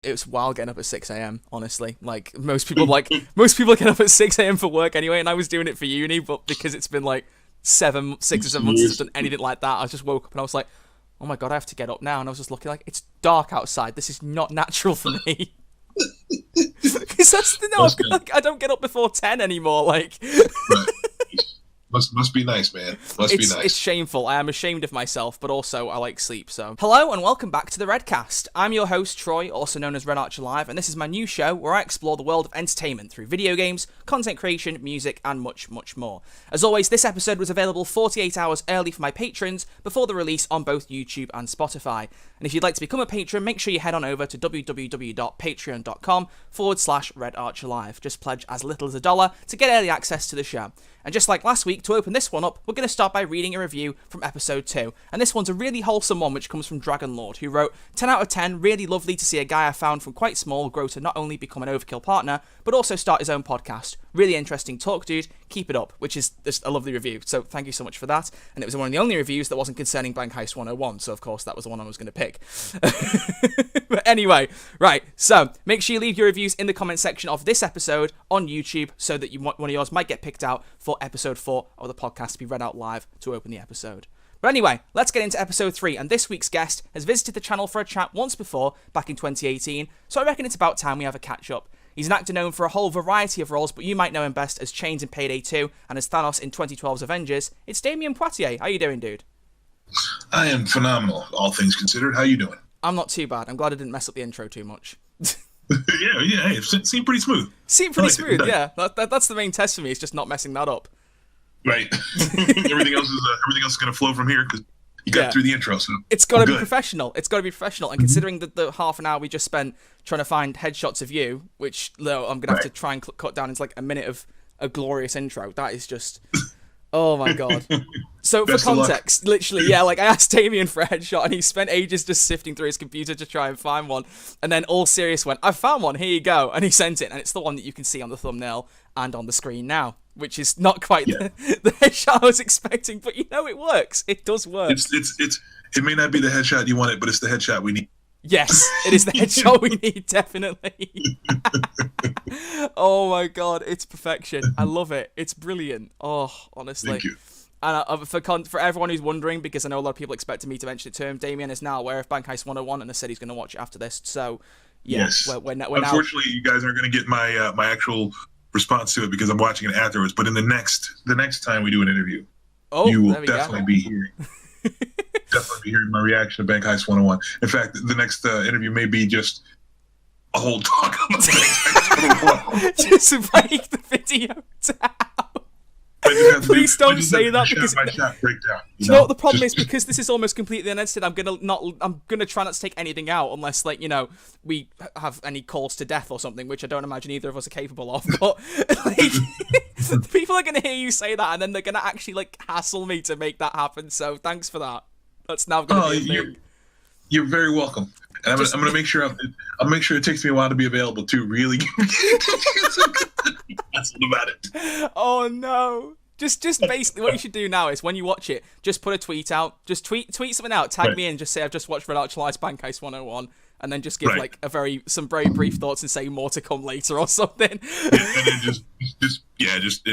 It's wild getting up at 6 a.m. Honestly, like most people get up at 6 a.m. for work anyway, and I was doing it for uni, but because it's been like 6 or 7 months since I've done anything like that, I just woke up and I was like, oh my god, I have to get up now, and I was just looking like it's dark outside. This is not natural for me. Because that's the no, I don't get up before 10 anymore. Like, right. Must be nice, man. Must be nice. It's shameful. I am ashamed of myself, but also I like sleep, so. Hello and welcome back to the Redcast. I'm your host, Troy, also known as Red Archer Live, and this is my new show where I explore the world of entertainment through video games, content creation, music, and much, much more. As always, this episode was available 48 hours early for my patrons before the release on both YouTube and Spotify. And if you'd like to become a patron, make sure you head on over to www.patreon.com/Red Archer Live. Just pledge as little as $1 to get early access to the show. And just like last week, to open this one up, we're going to start by reading a review from episode 2. And this one's a really wholesome one, which comes from Dragon Lord, who wrote, 10 out of 10, really lovely to see a guy I found from quite small grow to not only become an Overkill partner, but also start his own podcast. Really interesting talk, dude. Keep it up, which is just a lovely review. So thank you so much for that. And it was one of the only reviews that wasn't concerning Blank Heist 101, so of course that was the one I was going to pick. But anyway, right, so make sure you leave your reviews in the comment section of this episode on YouTube so that one of yours might get picked out for episode 4 of the podcast to be read out live to open the episode. But anyway, let's get into episode 3, and this week's guest has visited the channel for a chat once before, back in 2018, so I reckon it's about time we have a catch-up. He's an actor known for a whole variety of roles, but you might know him best as Chains in Payday 2 and as Thanos in 2012's Avengers. It's Damion Poitier. How you doing, dude? I am phenomenal, all things considered. How you doing? I'm not too bad. I'm glad I didn't mess up the intro too much. yeah, it seemed pretty smooth. Seemed pretty smooth, yeah. That's the main test for me, is just not messing that up. Right. everything else is going to flow from here because you got through the intro, so it's got to be professional. It's got to be professional. And considering the half an hour we just spent trying to find headshots of you, which I'm going to have to try and cut down into like a minute of a glorious intro, that is just... Oh my god. So for context, literally, yeah, like I asked Damion for a headshot and he spent ages just sifting through his computer to try and find one. And then all serious went, I found one, here you go. And he sent it, and it's the one that you can see on the thumbnail and on the screen now, which is not quite the headshot I was expecting, but you know, it works. It does work. It may not be the headshot you wanted, but it's the headshot we need. Yes, it is the headshot we need, definitely. Oh my god, it's perfection. I love it. It's brilliant. Oh, honestly. Thank you. And for everyone who's wondering, because I know a lot of people expected me to mention it to him, Damion is now aware of Bank Heist 101 and has said he's going to watch it after this. So, yeah. Yes. We're Unfortunately, you guys aren't going to get my my response to it because I'm watching it afterwards. But in the next time we do an interview, you will definitely be hearing. Definitely be hearing my reaction to Bank Heist 101. In fact, the next interview may be just a whole talk about Bank Heist 101. Just break the video down. Please don't say that because breakdown. You know what the problem is? Because this is almost completely unedited. I'm gonna try not to take anything out unless, like, you know, we have any calls to death or something, which I don't imagine either of us are capable of. But like, people are gonna hear you say that, and then they're gonna actually like hassle me to make that happen. So thanks for that. That's now gonna be a thing. You're very welcome. And I'm gonna make sure I'll make sure it takes me a while to be available too. Really, that's about it. Oh no. Just basically what you should do now is when you watch it, just put a tweet out. Just tweet something out, tag me in, just say I've just watched Red Archer Live's Bank Heist 101, and then just give like some very brief thoughts and say more to come later or something. And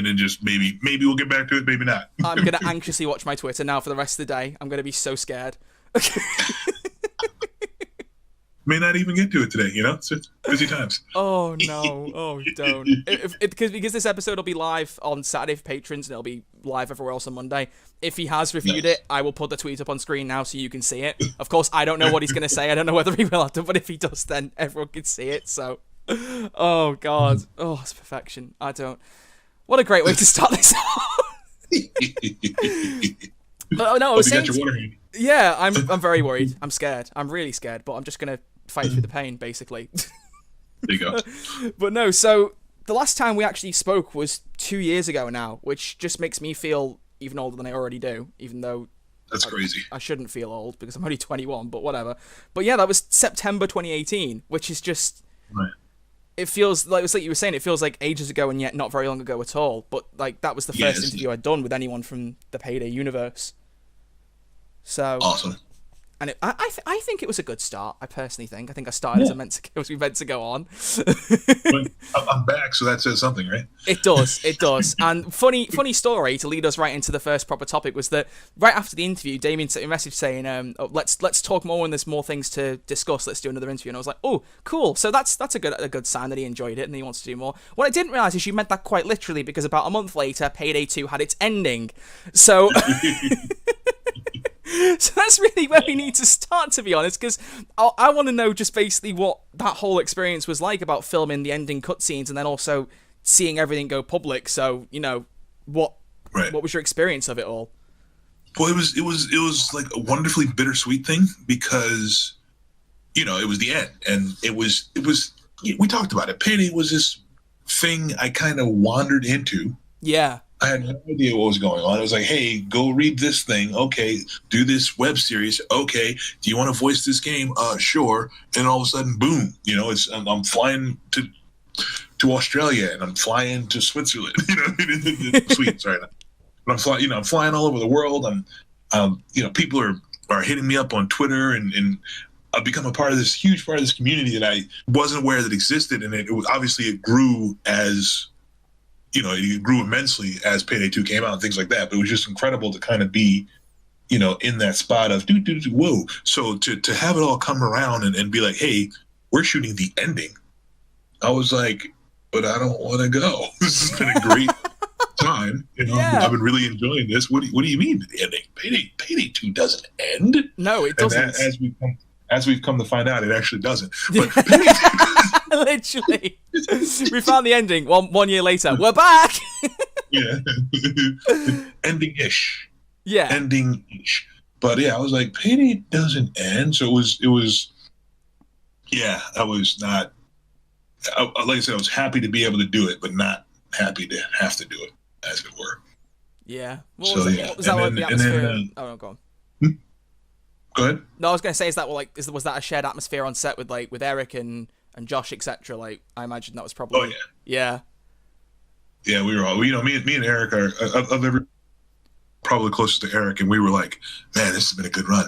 then just maybe we'll get back to it, maybe not. I'm gonna anxiously watch my Twitter now for the rest of the day. I'm gonna be so scared. May not even get to it today, you know? It's busy times. Oh, no. Oh, don't. Because this episode will be live on Saturday for patrons, and it'll be live everywhere else on Monday. If he has reviewed it, I will put the tweet up on screen now so you can see it. Of course, I don't know what he's going to say. I don't know whether he will have to, but if he does, then everyone can see it, so... Oh, God. Oh, it's perfection. I don't... What a great way to start this off. But, no, I was saying... Yeah, I'm very worried. I'm scared. I'm really scared, but I'm just going to fight through the pain, basically. There you go. But no, so the last time we actually spoke was 2 years ago now, which just makes me feel even older than I already do, even though... That's crazy. I shouldn't feel old because I'm only 21, but whatever. But yeah, that was September 2018, which is just... Right. It feels like, it's like you were saying, it feels like ages ago and yet not very long ago at all. But like that was the first interview I'd done with anyone from the Payday universe. So awesome. And I think it was a good start. I personally think. I think I started as we meant to go on. I'm back, so that says something, right? It does. It does. And funny story to lead us right into the first proper topic was that right after the interview, Damion sent me a message saying, let's talk more when there's more things to discuss. Let's do another interview. And I was like, oh, cool. So that's a good sign that he enjoyed it and he wants to do more. What I didn't realize is you meant that quite literally, because about a month later, Payday 2 had its ending. So. So that's really where we need to start, to be honest, because I want to know just basically what that whole experience was like about filming the ending cutscenes and then also seeing everything go public. So, what was your experience of it all? Well, it was like a wonderfully bittersweet thing because, it was the end, and it was we talked about it. Payday was this thing I kind of wandered into. Yeah. I had no idea what was going on. It was like, hey, go read this thing. Okay, do this web series. Okay, do you want to voice this game? Sure. And all of a sudden, boom! I'm flying to Australia and I'm flying to Switzerland. Sweden, sorry. But I'm flying all over the world. People are hitting me up on Twitter and I've become a part of this huge part of this community that I wasn't aware that existed, and it was obviously it grew as. It grew immensely as Payday 2 came out and things like that. But it was just incredible to kind of be, in that spot of whoa. So to have it all come around and be like, hey, we're shooting the ending. I was like, but I don't want to go. This has been a great time. Yeah. I've been really enjoying this. What do you mean the ending? Payday 2 doesn't end. No, it doesn't. And as we've come to find out, it actually doesn't. But literally, we found the ending. One year later, we're back. Yeah, ending-ish. Yeah, ending-ish. But yeah, I was like, Payday doesn't end. So it was. Yeah, I was not. Like I said, I was happy to be able to do it, but not happy to have to do it, as it were. Yeah. What was that like the atmosphere? Oh, go on. Go ahead. No, I was going to say, is that was that a shared atmosphere on set with Eric and Josh, etc.? Like, I imagine that was probably. Oh yeah. Yeah, we were all. Me and Eric are probably closest to Eric, and we were like, man, this has been a good run.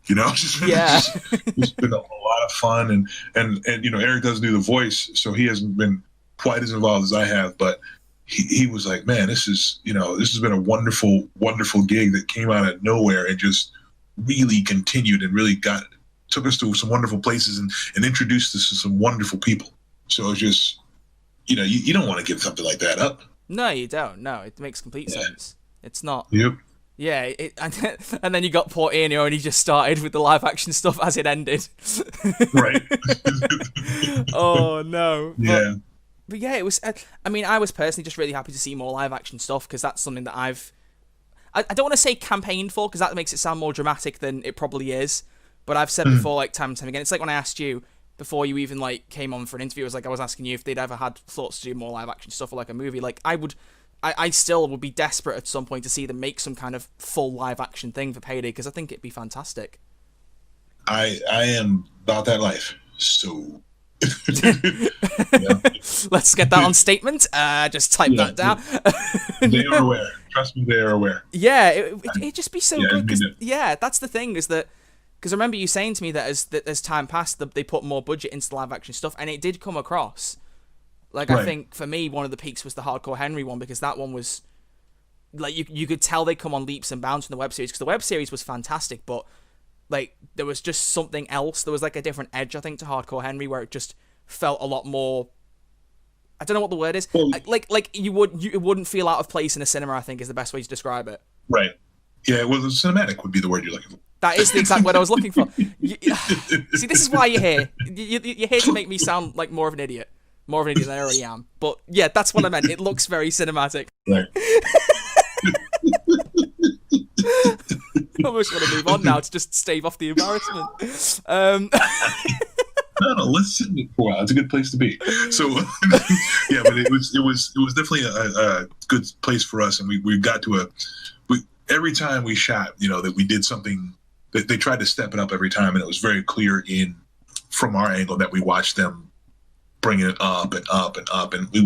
It's been a lot of fun, and Eric doesn't do the voice, so he hasn't been quite as involved as I have, but. He was like, man, this has been a wonderful, wonderful gig that came out of nowhere and just really continued and really took us to some wonderful places and introduced us to some wonderful people. So it's just, you don't want to give something like that up. No, you don't. No, it makes complete sense. It's not. Yep. Yeah, and then you got Poitier and he just started with the live action stuff as it ended. Right. Oh, no. Yeah. But yeah, it was. I was personally just really happy to see more live action stuff because that's something that I don't want to say campaigned for because that makes it sound more dramatic than it probably is. But I've said before, like time and time again, it's like when I asked you before you even like came on for an interview, I was asking you if they'd ever had thoughts to do more live action stuff or like a movie. Like I still would be desperate at some point to see them make some kind of full live action thing for Payday because I think it'd be fantastic. I am about that life, so. Let's get that on statement. Just type that down. They are aware. Trust me, they are aware. Yeah, it'd just be so good. Cause, that's the thing is that because I remember you saying to me that as time passed, they put more budget into the live action stuff, and it did come across. Like I think for me, one of the peaks was the Hardcore Henry one because that one was like you could tell they come on leaps and bounds from the web series because the web series was fantastic, but. Like, there was just something else. There was, like, a different edge, I think, to Hardcore Henry, where it just felt a lot more... I don't know what the word is. Like it wouldn't feel out of place in a cinema, I think, is the best way to describe it. Right. Yeah, well, the cinematic would be the word you're looking for. That is the exact word I was looking for. See, this is why you're here. You're here to make me sound like more of an idiot. More of an idiot than I already am. But, yeah, that's what I meant. It looks very cinematic. Right. I almost want to move on now to just stave off the embarrassment. No, let's sit in it for a while. It's a good place to be. So, yeah, but it was definitely a good place for us, and we got to every time we shot, that we did something. They tried to step it up every time, and it was very clear from our angle that we watched them bringing it up and up and up, and we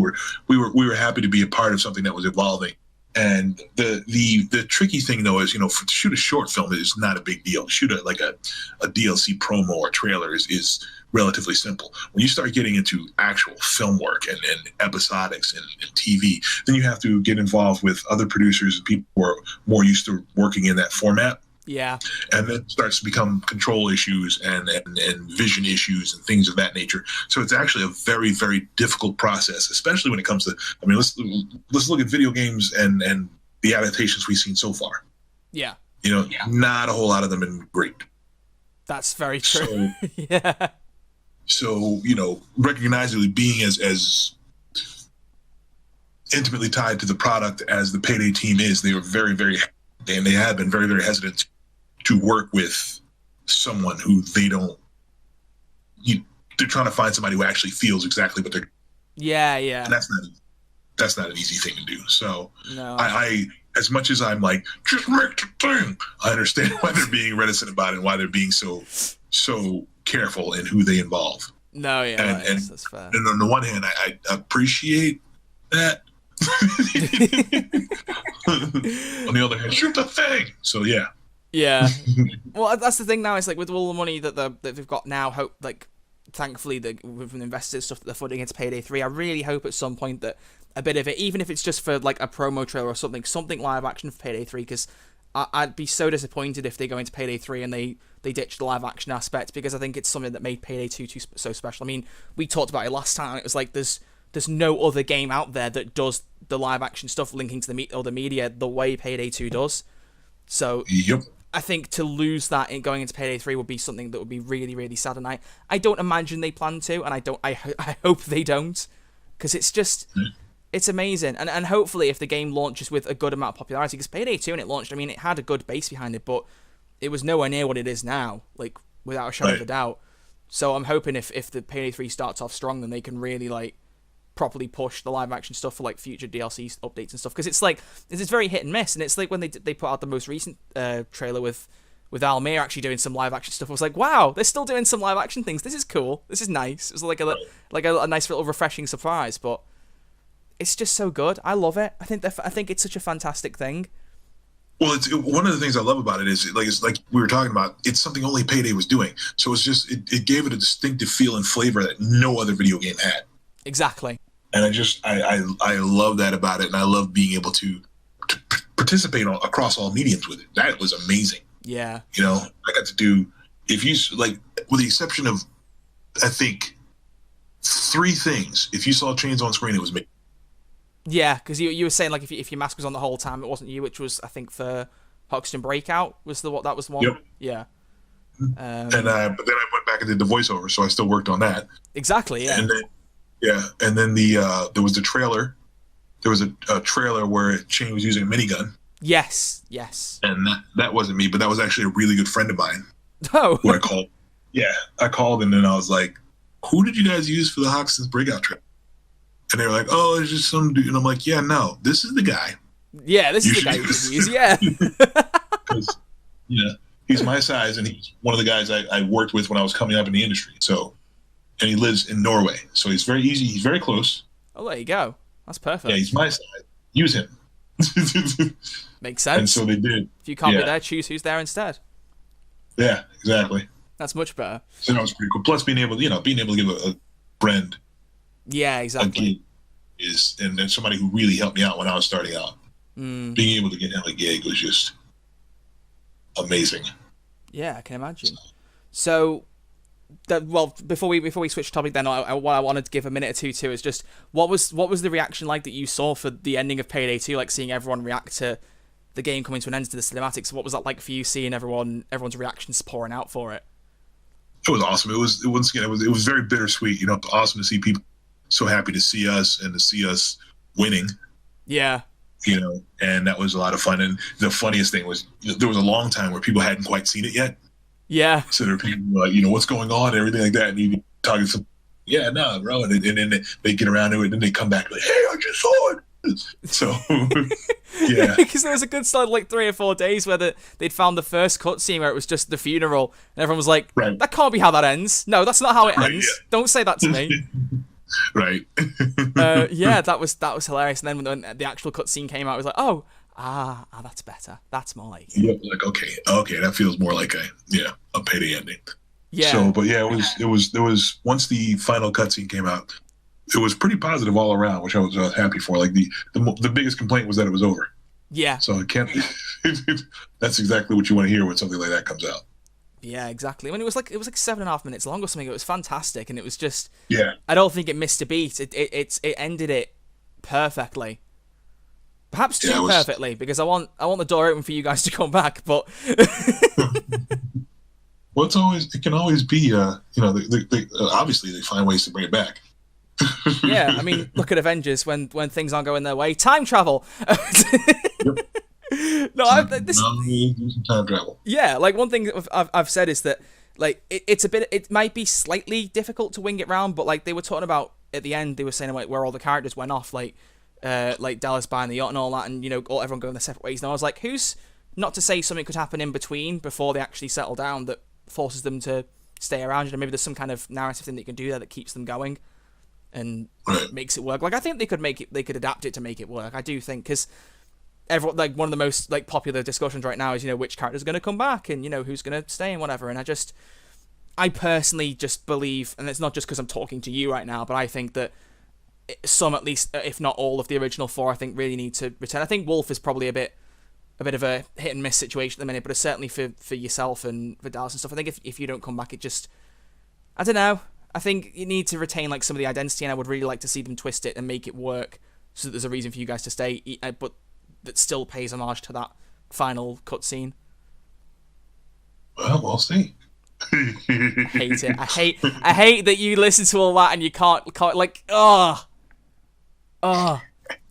were happy to be a part of something that was evolving And the tricky thing though is, to shoot a short film is not a big deal. Shoot a DLC promo or trailer is relatively simple. When you start getting into actual film work and episodics and TV, then you have to get involved with other producers and people who are more used to working in that format. Yeah. And then it starts to become control issues and vision issues and things of that nature. So it's actually a very, very difficult process, especially when it comes to, let's look at video games and the adaptations we've seen so far. Yeah. Not a whole lot of them have been great. That's very true. So, yeah. So, recognizably being as intimately tied to the product as the Payday team is, they were very, very, and they have been very, very hesitant to work with someone who they're trying to find somebody who actually feels exactly what they're. Yeah, yeah. And that's not an easy thing to do. So no. I as much as I'm like, just make the thing, I understand why they're being reticent about it and why they're being so careful in who they involve. No, yeah, that's fair. And on the one hand, I appreciate that. On the other hand, shoot the thing. So yeah. Yeah. Well, that's the thing now. It's like with all the money that they've got now, thankfully, with the investors stuff that they're putting into Payday 3, I really hope at some point that a bit of it, even if it's just for like a promo trailer or something live action for Payday 3, because I'd be so disappointed if they go into Payday 3 and they ditch the live action aspect, because I think it's something that made Payday 2 so special. I mean, we talked about it last time. It was like there's no other game out there that does the live action stuff linking to the media the way Payday 2 does. So yep. I think to lose that in going into Payday 3 would be something that would be really, really sad, and I don't imagine they plan to, and I hope they don't, because it's just it's amazing, and hopefully if the game launches with a good amount of popularity, because Payday 2 when it launched, I mean, it had a good base behind it, but it was nowhere near what it is now, like without a shadow of a doubt. So I'm hoping if the Payday 3 starts off strong, then they can really properly push the live action stuff for future DLC updates and stuff, because it's very hit and miss, and it's like when they put out the most recent trailer with Almir actually doing some live action stuff, I was like, wow, they're still doing some live action things. This is cool. This is nice. It was like a nice little refreshing surprise, but it's just so good. I love it. I think it's such a fantastic thing. Well, one of the things I love about it is it's like we were talking about. It's something only Payday was doing, so it's just it gave it a distinctive feel and flavor that no other video game had. Exactly. And I love that about it, and I love being able to participate across all mediums with it. That was amazing. Yeah. I got to do, with the exception of, I think, 3 things. If you saw chains on screen, it was me. Yeah, because you were saying if your mask was on the whole time, it wasn't you, which was I think for Hoxton Breakout was that was the one. Yep. Yeah. But then I went back and did the voiceover, so I still worked on that. Exactly. Yeah. And then there was the trailer. There was a trailer where Shane was using a minigun. Yes. And that wasn't me, but that was actually a really good friend of mine. Oh. Who I called. Yeah, I called and then I was like, "Who did you guys use for the Hoxton's Breakout trailer?" And they were like, "Oh, it's just some dude." And I'm like, "Yeah, no, this is the guy." Yeah, this is the guy you should use. Yeah. Because he's my size, and he's one of the guys I worked with when I was coming up in the industry. So. And he lives in Norway, so he's very easy. He's very close. Oh, there you go. That's perfect. Yeah, he's my size. Use him. Makes sense. And so they did. If you can't be there, choose who's there instead. Yeah, exactly. That's much better. So that was pretty cool. Plus, being able to give a friend. Yeah, exactly. And then somebody who really helped me out when I was starting out. Being able to get him a gig was just amazing. Yeah, I can imagine. So. Before we switch topic, then what I wanted to give a minute or two to is just what was the reaction like that you saw for the ending of Payday 2, seeing everyone react to the game coming to an end, to the cinematics. What was that like for you, seeing everyone's reactions pouring out for it? It was awesome. It was very bittersweet. Awesome to see people so happy to see us and to see us winning. Yeah. And that was a lot of fun. And the funniest thing was there was a long time where people hadn't quite seen it yet. Yeah. So there are people like, what's going on and everything like that. And you talking to them, yeah, no, bro. And then they get around to it and then they come back like, hey, I just saw it. So, yeah. Because there was a good solid 3 or 4 days where they'd found the first cutscene where it was just the funeral. And everyone was like, That can't be how that ends. No, that's not how it ends. Yeah. Don't say that to me. Right. Yeah, that was hilarious. And then when the actual cutscene came out, I was like, oh, that's better. That's more like it. Yep. Like, okay, that feels more like a Payday ending. Yeah. So, but yeah, it was once the final cutscene came out, it was pretty positive all around, which I was happy for. Like the biggest complaint was that it was over. Yeah. So it can't. That's exactly what you want to hear when something like that comes out. Yeah, exactly. I mean, it was like 7.5 minutes long or something. It was fantastic, and it was just. Yeah. I don't think it missed a beat. It ended it perfectly. Perhaps too perfectly, because I want the door open for you guys to come back, but. Well, it can always be, obviously they find ways to bring it back. Yeah, I mean, look at Avengers when things aren't going their way. Time travel. Yep. Time travel. Yeah, like one thing I've said is that like it might be slightly difficult to wing it round, but like they were talking about at the end, they were saying like where all the characters went off, like Dallas buying the yacht and all that, and everyone going their separate ways. And I was like, who's not to say something could happen in between before they actually settle down that forces them to stay around? Maybe there's some kind of narrative thing that you can do there that keeps them going and makes it work. Like I think they could adapt it to make it work. I do think, because everyone, like one of the most like popular discussions right now is which character's going to come back and who's going to stay and whatever. And I personally just believe, and it's not just because I'm talking to you right now, but I think that some, at least if not all of the original four, I think really need to return. I think Wolf is probably a bit of a hit and miss situation at the minute, but it's certainly for yourself and for Dallas and stuff. I think if you don't come back, it just, I don't know. I think you need to retain like some of the identity, and I would really like to see them twist it and make it work so that there's a reason for you guys to stay, but that still pays homage to that final cutscene. Well, we'll see. I hate it. I hate that you listen to all that and you can't like,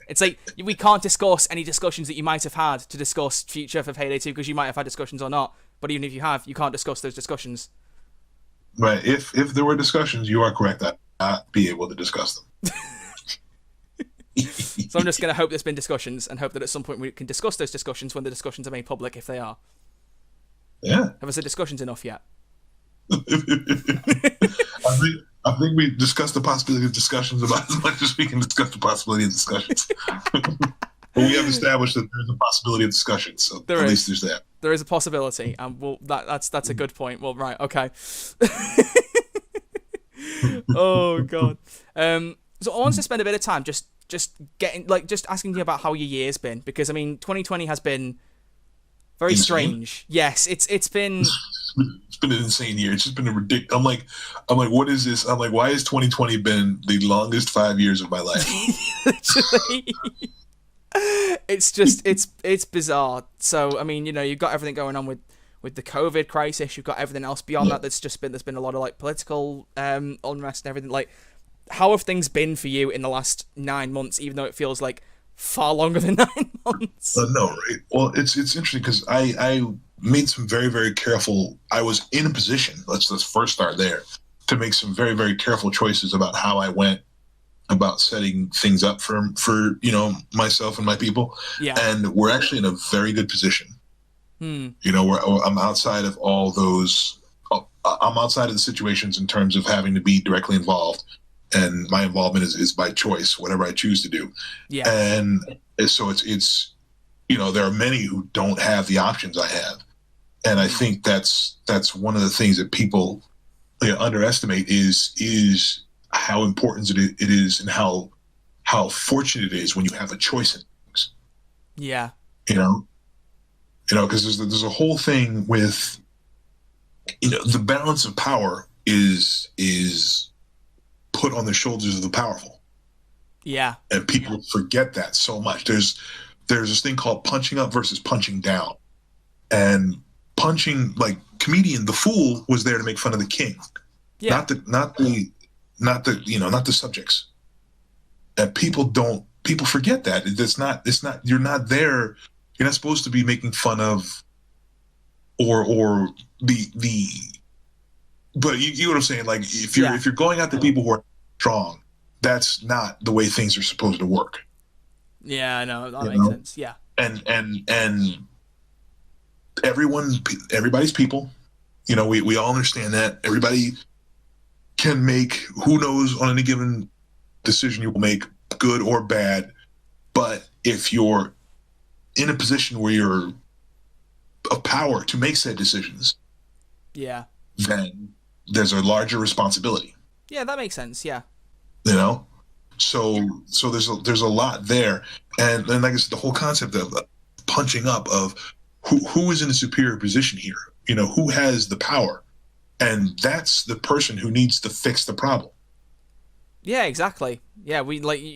it's like we can't discuss any discussions that you might have had to discuss future for Payday 2 because you might have had discussions or not. But even if you have, you can't discuss those discussions. Right. If there were discussions, you are correct. I'd not be able to discuss them. So I'm just going to hope there's been discussions and hope that at some point we can discuss those discussions when the discussions are made public, if they are. Yeah. Have us had discussions enough yet? I think we discussed the possibility of discussions about as much as we can discuss the possibility of discussions. But we have established that there's a possibility of discussions, so at least there's that. There is a possibility, and that's a good point. Well, right, okay. Oh god. So I want to spend a bit of time just asking you about how your year's been, because I mean 2020 has been very strange. Yes, it's been. It's been an insane year. It's just been a ridiculous. I'm like, what is this? I'm like, why has 2020 been the longest 5 years of my life? It's just it's bizarre. So I mean, you've got everything going on with the COVID crisis. You've got everything else beyond that. There's been a lot of like political unrest and everything. Like, how have things been for you in the last 9 months? Even though it feels like far longer than 9 months. No, right? Well, it's interesting because I made some very, very careful. I was in a position. Let's first start there, to make some very, very careful choices about how I went about setting things up for myself and my people. Yeah. And we're actually in a very good position. Where I'm outside of all those. I'm outside of the situations in terms of having to be directly involved, and my involvement is by choice, whatever I choose to do. Yeah. And so it's there are many who don't have the options I have. And I think that's one of the things that people underestimate is how important it is, and how fortunate it is when you have a choice in things. Yeah. Because there's a whole thing with the balance of power is put on the shoulders of the powerful. Yeah. And people forget that so much. There's this thing called punching up versus punching down. And punching, like comedian, the fool was there to make fun of the king. Yeah. Not the subjects. And people forget that. It's not you're not there. You're not supposed to be making fun of or the but you know what I'm saying? Like if you're going after people who are strong, that's not the way things are supposed to work. Yeah, I know. That makes sense. Yeah. And everybody's people. We all understand that. Everybody can make, who knows, on any given decision you will make, good or bad. But if you're in a position where you're of power to make said decisions, then there's a larger responsibility. Yeah, that makes sense. Yeah. You know, so there's a lot there, and like I said, the whole concept of punching up of who is in a superior position here. You know, who has the power, and that's the person who needs to fix the problem. Yeah, exactly. Yeah,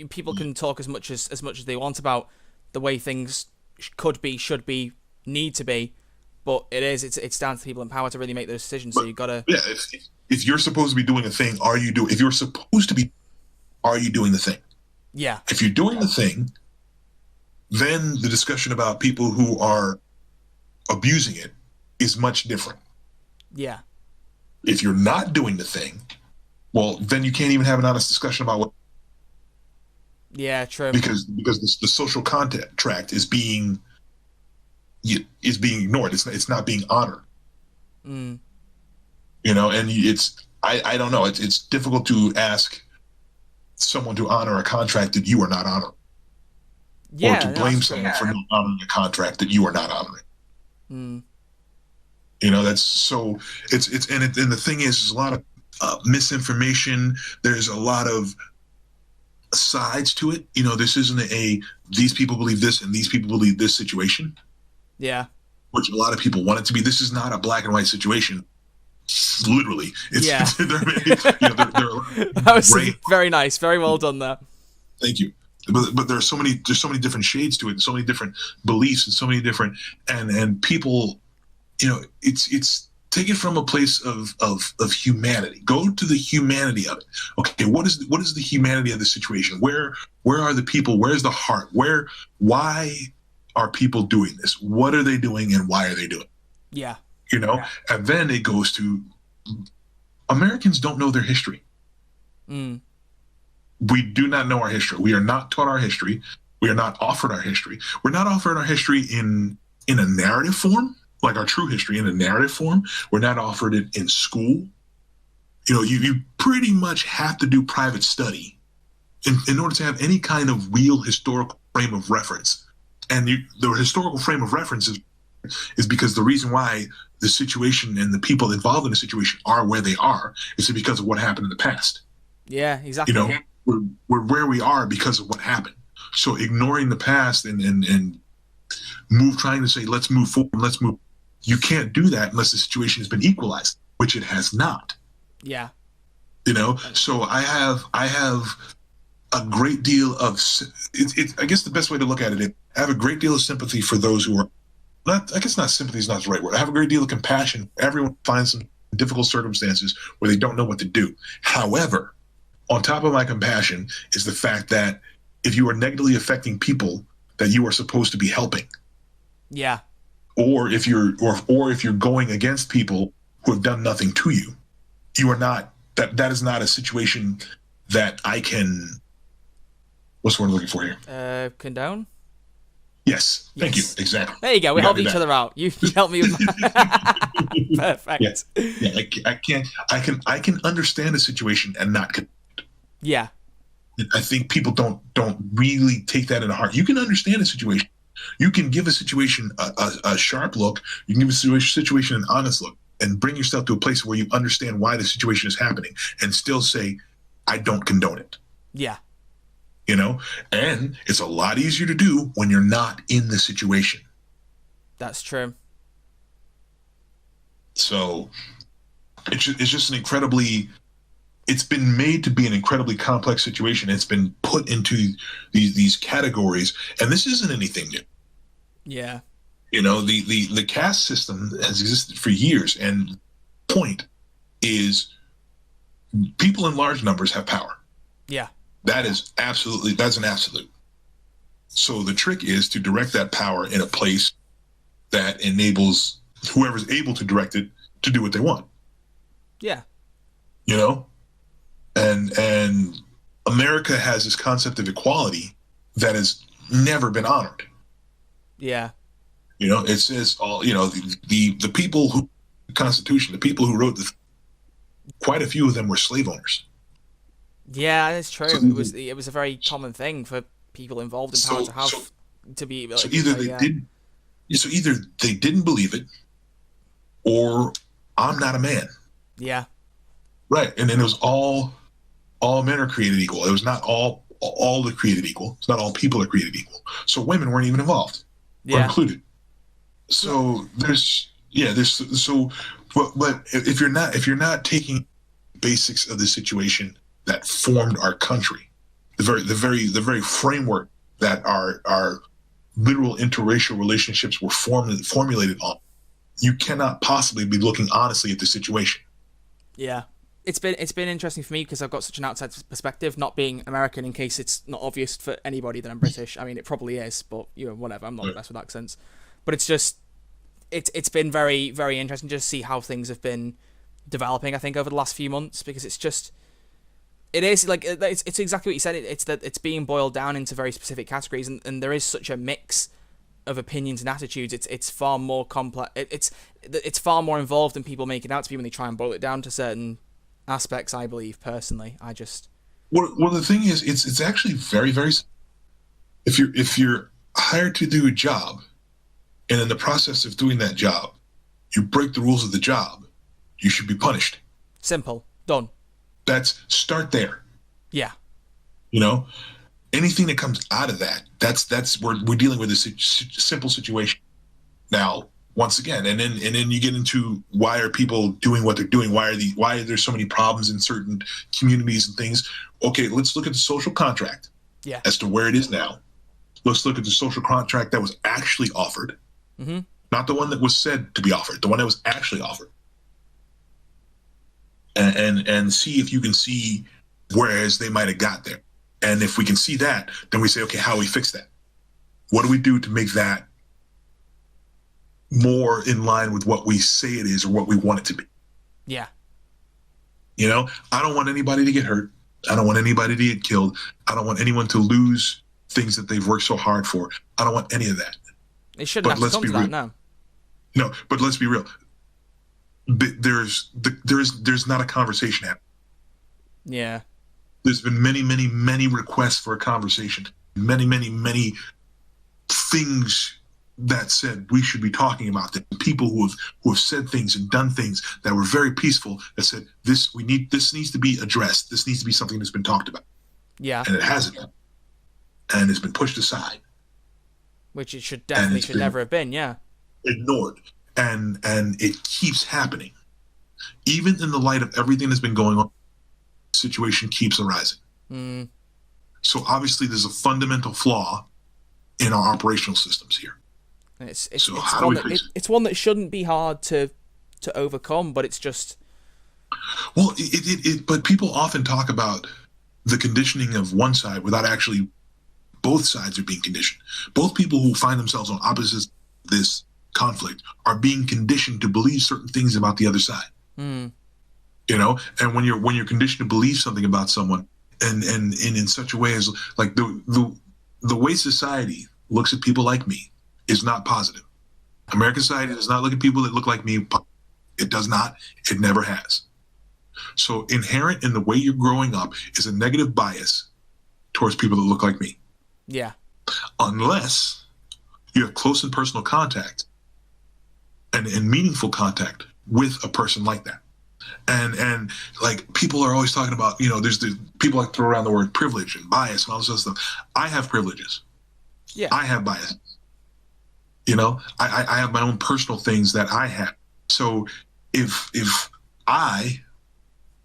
people can talk as much as they want about the way things could be, should be, need to be, but it's down to people in power to really make those decisions. So you gotta. Yeah, if you're supposed to be doing a thing, if you're supposed to be, are you doing the thing? Yeah. If you're doing the thing, then the discussion about people who are abusing it is much different. Yeah. If you're not doing the thing, well, then you can't even have an honest discussion about what. Yeah, true. Because the social contract is being ignored. It's not being honored. Mm. You know, and I don't know. It's difficult to ask someone to honor a contract that you are not honoring. Yeah, or to blame someone for not honoring a contract that you are not honoring. Mm. You know, that's so and the thing is, there's a lot of misinformation. There's a lot of sides to it. You know, this isn't these people believe this and these people believe this situation. Yeah. Which a lot of people want it to be. This is not a black and white situation. Literally. Yeah. That was very nice. Very well done there. Thank you. But there's so many different shades to it, and so many different beliefs, and so many different and people, you know, it's take it from a place of humanity. Go to the humanity of it. Okay, what is the humanity of the situation? Where are the people? Where's the heart? Why are people doing this? What are they doing, and why are they doing it? Yeah. You know, and then it goes to Americans don't know their history. Mm. We do not know our history. We are not taught our history. We are not offered our history. We're not offered our history in a narrative form, like our true history in a narrative form. We're not offered it in school. You know, you pretty much have to do private study in order to have any kind of real historical frame of reference. And the historical frame of reference is because the reason why the situation and the people involved in the situation are where they are is because of what happened in the past. Yeah, exactly. You know, we're where we are because of what happened. So ignoring the past and trying to say, let's move forward, you can't do that unless the situation has been equalized, which it has not. Yeah. You know, so I have a great deal of, I guess the best way to look at it is I have a great deal of sympathy for those who are not, I guess not sympathy is not the right word. I have a great deal of compassion. Everyone finds some difficult circumstances where they don't know what to do. However, on top of my compassion is the fact that if you are negatively affecting people that you are supposed to be helping. Yeah. Or if you're going against people who have done nothing to you, you are not, that is not a situation that I can, what's the word I'm looking for here? Condone? Yes. Thank you. Exactly. There you go. We helped each other out. You helped me with my... Perfect. Yeah. I can understand a situation and not condone. Yeah. I think people don't really take that in heart. You can understand a situation. You can give a situation a sharp look. You can give a situation an honest look and bring yourself to a place where you understand why the situation is happening and still say, I don't condone it. Yeah. You know, and it's a lot easier to do when you're not in the situation. That's true. So it's just it's been made to be an incredibly complex situation. It's been put into these categories, and this isn't anything new. Yeah. You know, the caste system has existed for years, and the point is people in large numbers have power. Yeah. That's an absolute. So the trick is to direct that power in a place that enables whoever's able to direct it to do what they want. Yeah. You know? And America has this concept of equality that has never been honored. Yeah. You know, it says all, you know, the people who, the Constitution, the people who wrote quite a few of them were slave owners. Yeah, it's true. So It was a very common thing for people involved in power to have to be. Like, so either they didn't. So either they didn't believe it, or I'm not a man. Yeah. Right, and then it was all men are created equal. It was not all are created equal. It's not all people are created equal. So women weren't even involved or included. So there's so but if you're not taking basics of the situation that formed our country, the very framework that our literal interracial relationships were formulated on, you cannot possibly be looking honestly at the situation. Yeah. It's been interesting for me because I've got such an outside perspective, not being American, in case it's not obvious for anybody that I'm British. I mean, it probably is, but whatever. I'm not the best with accents, but it's just it's been very, very interesting to see how things have been developing. I think over the last few months, because it's exactly what you said. It's that it's being boiled down into very specific categories, and there is such a mix of opinions and attitudes. It's far more complex. It's far more involved than people make it out to be when they try and boil it down to certain aspects. I believe personally, well, the thing is, it's actually very, very. If you're hired to do a job, and in the process of doing that job, you break the rules of the job, you should be punished. Simple. Done. Start there. Yeah. Anything that comes out of that's we're dealing with a simple situation. Now, once again, and then you get into why are people doing what they're doing? Why are there so many problems in certain communities and things? Okay, let's look at the social contract. Yeah. As to where it is now. Let's look at the social contract that was actually offered. Mm-hmm. Not the one that was said to be offered, the one that was actually offered. And see if you can see whereas they might have got there. And if we can see that, then we say, okay, how do we fix that? What do we do to make that more in line with what we say it is or what we want it to be? Yeah. I don't want anybody to get hurt. I don't want anybody to get killed. I don't want anyone to lose things that they've worked so hard for. I don't want any of that. It shouldn't have to come to that, no. No, but let's be real. There's not a conversation happening. Yeah. There's been many, many, many requests for a conversation. Many, many, many things that said we should be talking about that. People who have said things and done things that were very peaceful that said this needs to be addressed. This needs to be something that's been talked about. Yeah. And it hasn't. And it's been pushed aside. Which it should never have been, yeah. Ignored. And it keeps happening. Even in the light of everything that's been going on, the situation keeps arising. Mm. So obviously there's a fundamental flaw in our operational systems here. It's one that shouldn't be hard to overcome, but it's just... Well, but people often talk about the conditioning of one side without actually both sides are being conditioned. Both people who find themselves on opposites of this conflict are being conditioned to believe certain things about the other side. Mm. And when you're conditioned to believe something about someone, and in such a way as like the way society looks at people like me is not positive. American society does not look at people that look like me. It does not. It never has. So inherent in the way you're growing up is a negative bias towards people that look like me. Yeah. Unless you have close and personal contact and meaningful contact with a person like that. And like people are always talking about, there's the people like throw around the word privilege and bias and all this other stuff. I have privileges. Yeah. I have bias. I have my own personal things that I have. So if I,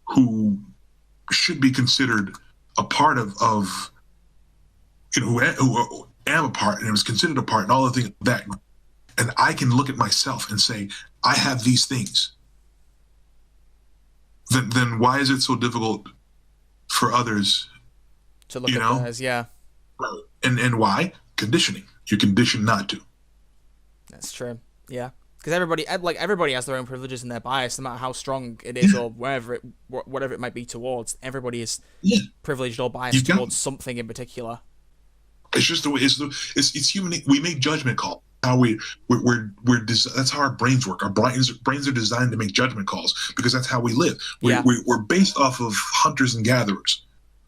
who should be considered a part of who am a part and was considered a part and all the things that, and I can look at myself and say, I have these things, then why is it so difficult for others to look at those? Yeah. And why? Conditioning. You're conditioned not to. That's true. Yeah. Because everybody has their own privileges and their bias, no matter how strong it is or whatever it might be towards. Everybody is privileged or biased towards something in particular. It's just the way it's human. We make judgment calls. That's how our brains work. Our brains are designed to make judgment calls because that's how we live. We're based off of hunters and gatherers.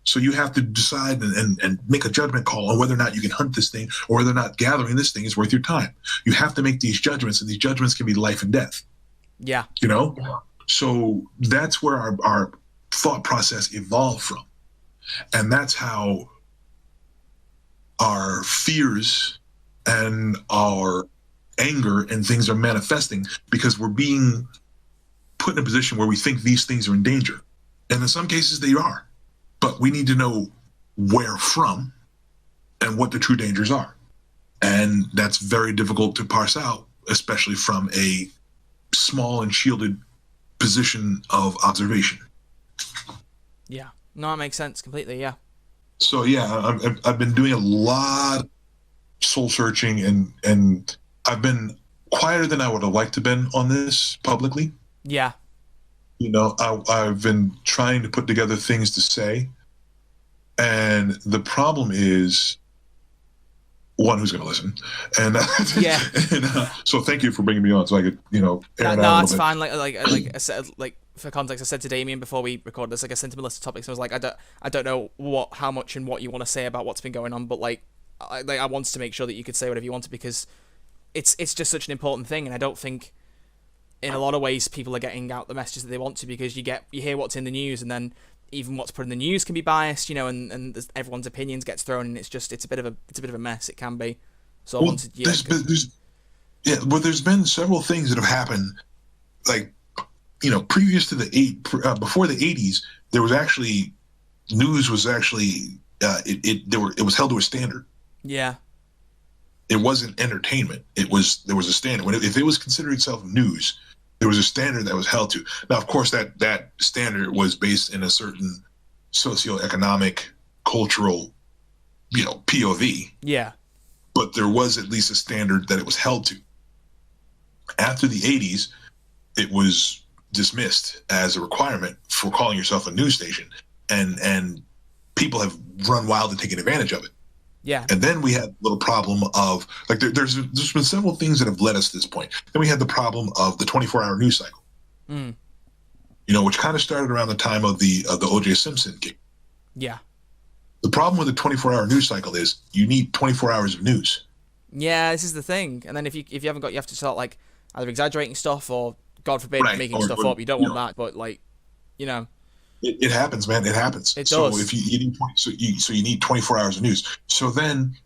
So you have to decide and make a judgment call on whether or not you can hunt this thing or whether or not gathering this thing is worth your time. You have to make these judgments, and these judgments can be life and death. Yeah. You know? So that's where our thought process evolved from. And that's how our fears and our anger and things are manifesting, because we're being put in a position where we think these things are in danger. And in some cases they are. But we need to know where from and what the true dangers are. And that's very difficult to parse out, especially from a small and shielded position of observation. Yeah. No, that makes sense completely, yeah. So, yeah, I've been doing a lot of soul searching, and I've been quieter than I would have liked to have been on this publicly. Yeah. You know, I've been trying to put together things to say, and the problem is, one, who's going to listen, and yeah. And, so thank you for bringing me on, so I could, air it out. No, it's fine. Like I said, like for context, I said to Damion before we recorded this, like I sent him a list of topics. And I was like, I don't know how much and what you want to say about what's been going on, but I wanted to make sure that you could say whatever you wanted, because it's just such an important thing, and I don't think, in a lot of ways, people are getting out the messages that they want to, because you hear what's in the news, and then even what's put in the news can be biased, and everyone's opinions gets thrown, and it's a bit of a mess. It can be. So well, there's been several things that have happened, like, previous to before the 80s, there was actually news was actually it was held to a standard. Yeah. It wasn't entertainment. There was a standard. If it was considered itself news, there was a standard that was held to. Now, of course, that standard was based in a certain socioeconomic, cultural, POV. Yeah. But there was at least a standard that it was held to. After the 80s, it was dismissed as a requirement for calling yourself a news station, and people have run wild and taken advantage of it. Yeah. And then we had a little problem of, like, there's been several things that have led us to this point. Then we had the problem of the 24-hour news cycle. Which kind of started around the time of the O.J. Simpson case. Yeah. The problem with the 24-hour news cycle is you need 24 hours of news. Yeah, this is the thing. And then if you haven't got, you have to start, like, either exaggerating stuff or, God forbid, making stuff up. You don't want that, but, like, It happens, man. It happens. It does. So if you need 24 hours of news. So then,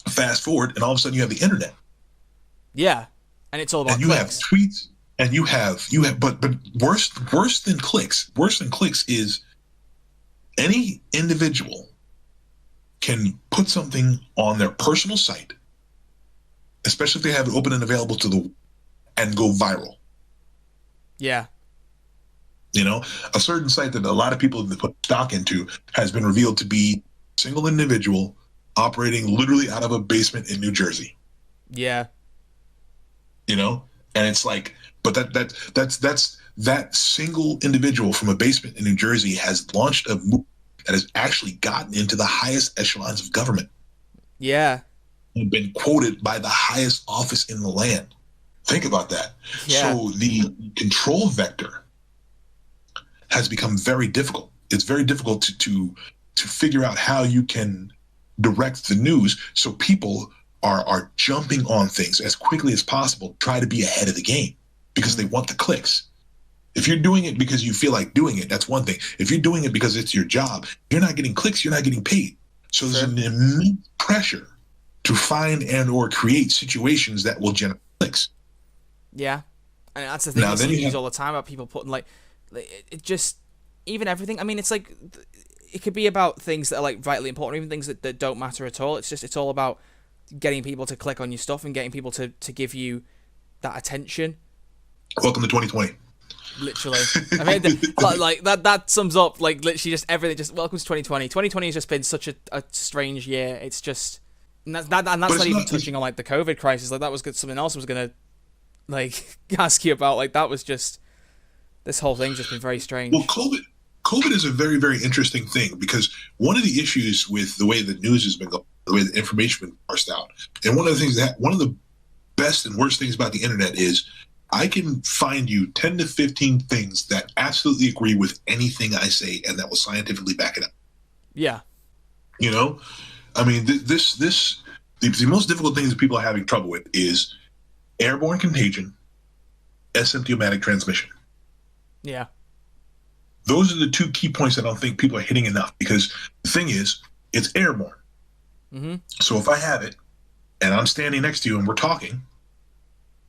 fast forward, and all of a sudden you have the internet. Yeah, and it's all about. And you have tweets, and you have, but worse than clicks. Worse than clicks is any individual can put something on their personal site, especially if they have it open and available and go viral. Yeah. A certain site that a lot of people have put stock into has been revealed to be a single individual operating literally out of a basement in New Jersey. Yeah. And it's like, but that's that single individual from a basement in New Jersey has launched a movement that has actually gotten into the highest echelons of government. Yeah. And been quoted by the highest office in the land. Think about that. Yeah. So the control vector has become very difficult. It's very difficult to figure out how you can direct the news so people are jumping on things as quickly as possible, try to be ahead of the game because they want the clicks. If you're doing it because you feel like doing it, that's one thing. If you're doing it because it's your job, you're not getting clicks, you're not getting paid. So there's an immense pressure to find and or create situations that will generate clicks. Yeah. And that's the thing I see all the time about people putting, like, it just, even everything. I mean, it's like, it could be about things that are, like, vitally important, even things that don't matter at all. It's all about getting people to click on your stuff and getting people to give you that attention. Welcome to 2020. Literally. I mean, that sums up, like, literally just everything. Just welcome to 2020. 2020 has just been such a strange year. It's just, and that's not even touching on, like, the COVID crisis. Like, that was something else I was gonna, like, ask you about. Like, that was just, this whole thing's just been very strange. Well, COVID is a very, very interesting thing, because one of the issues with the way the news has been going, the way the information has been parsed out, and one of the best and worst things about the internet is I can find you 10 to 15 things that absolutely agree with anything I say and that will scientifically back it up. Yeah. You know, I mean, the most difficult things that people are having trouble with is airborne contagion, asymptomatic transmission. Yeah. Those are the two key points that I don't think people are hitting enough, because the thing is, it's airborne. Mm-hmm. So if I have it and I'm standing next to you and we're talking,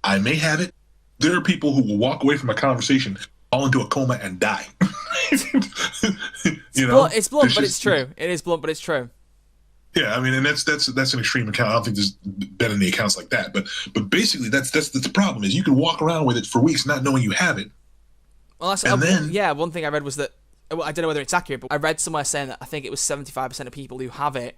I may have it. There are people who will walk away from a conversation, fall into a coma, and die. It's blunt, but it's true. It is blunt, but it's true. Yeah, I mean, and that's an extreme account. I don't think there's been any accounts like that. But basically, that's the problem, is you can walk around with it for weeks not knowing you have it. Well, one thing I read was that, I don't know whether it's accurate, but I read somewhere saying that I think it was 75% of people who have it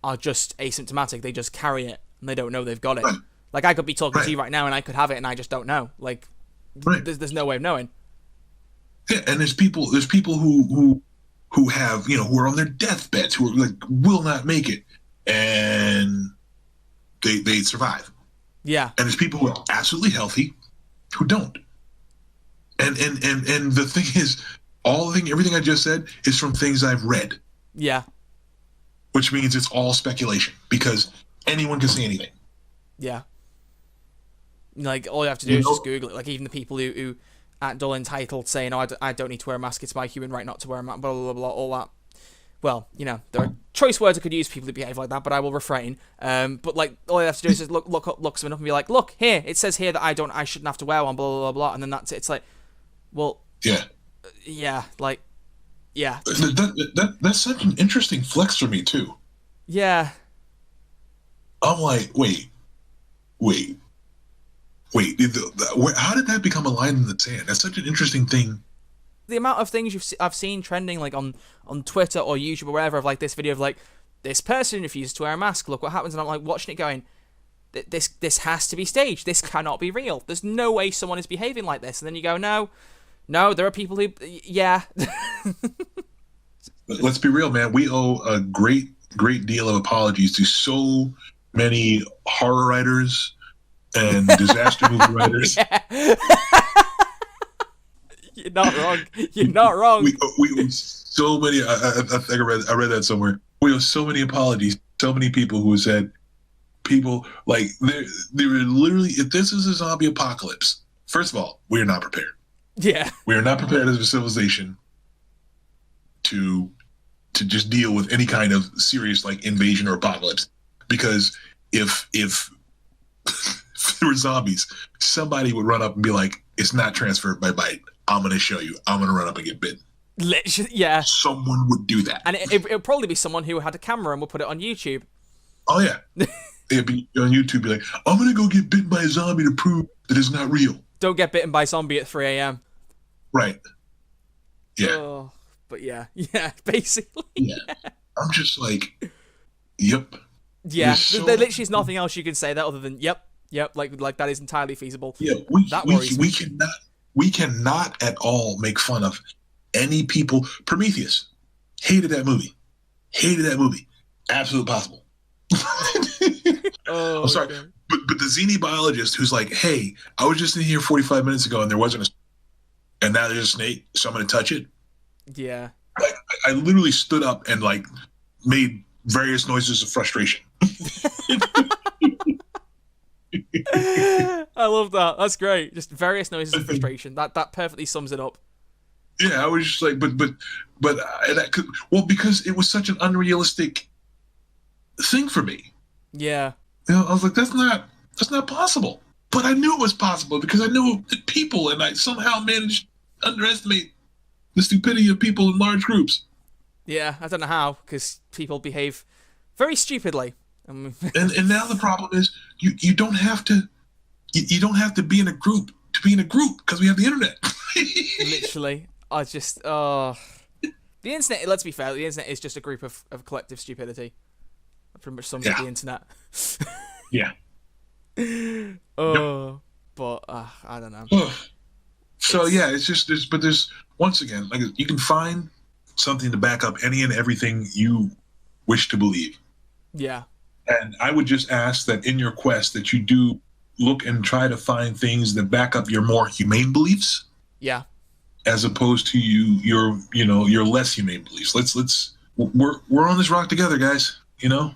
are just asymptomatic. They just carry it and they don't know they've got it. Right. Like, I could be talking to you right now and I could have it and I just don't know. Like, there's no way of knowing. Yeah, and there's people who have, who are on their deathbeds, who are like, will not make it, and they survive. Yeah. And there's people who are absolutely healthy who don't. And the thing is, everything I just said is from things I've read. Yeah. Which means it's all speculation, because anyone can say anything. Yeah. Like, all you have to do is just Google it. Like, even the people who act all entitled saying, "Oh, I don't need to wear a mask, it's my human right not to wear a mask," blah, blah, blah, blah, all that. Well, there are choice words I could use for people to behave like that, but I will refrain. But, like, all you have to do is just look someone up and be like, "Look, here, it says here that I shouldn't have to wear one, blah, blah, blah, blah," and then that's it. It's like, well... Yeah. Yeah, like... Yeah. That's such an interesting flex for me, too. Yeah. I'm like, wait. How did that become a line in the sand? That's such an interesting thing. The amount of things I've seen trending, like, on Twitter or YouTube or wherever, of, like, this video of, like, this person refuses to wear a mask, look what happens, and I'm, like, watching it going, this has to be staged. This cannot be real. There's no way someone is behaving like this. And then you go, no, there are people who... Yeah. Let's be real, man. We owe a great deal of apologies to so many horror writers and disaster movie writers. You're not wrong. We owe so many. I think I read that somewhere. We owe so many apologies. So many people who said, people, like, they were literally, if this is a zombie apocalypse, first of all, we are not prepared. Yeah. We are not prepared as a civilization to just deal with any kind of serious, like, invasion or apocalypse. Because if there were zombies, somebody would run up and be like, "It's not transferred by bite. I'm going to show you. I'm going to run up and get bitten." Literally, yeah. Someone would do that. And it'd probably be someone who had a camera and would put it on YouTube. Oh, yeah. It'd be on YouTube, be like, "I'm going to go get bitten by a zombie to prove that it's not real." Don't get bitten by a zombie at 3 a.m. Right. Yeah. Oh, but yeah, basically. Yeah. I'm just like, yep. Yeah, there literally is nothing else you can say that other than yep, like that is entirely feasible. Yeah, we cannot at all make fun of any people. Prometheus, hated that movie. Absolutely possible. I'm sorry, okay. but the xenobiologist who's like, "Hey, I was just in here 45 minutes ago and there wasn't and now there's a snake, so I'm going to touch it." Yeah. Like, I literally stood up and, like, made various noises of frustration. I love that. That's great. Just various noises of frustration. That perfectly sums it up. Yeah, I was just like, but that could, well, because it was such an unrealistic thing for me. Yeah. I was like, that's not possible. But I knew it was possible because I knew the people, and I somehow managed to underestimate the stupidity of people in large groups. Yeah, I don't know how, because people behave very stupidly. And now the problem is you don't have to be in a group to be in a group, because we have the internet. Literally, the internet. Let's be fair, the internet is just a group of collective stupidity. That pretty much sums up the internet. Yeah. But I don't know. So yeah, it's just there's once again, like, you can find something to back up any and everything you wish to believe. Yeah. And I would just ask that in your quest that you do look and try to find things that back up your more humane beliefs. Yeah. As opposed to your less humane beliefs. Let's we're on this rock together, guys. You know,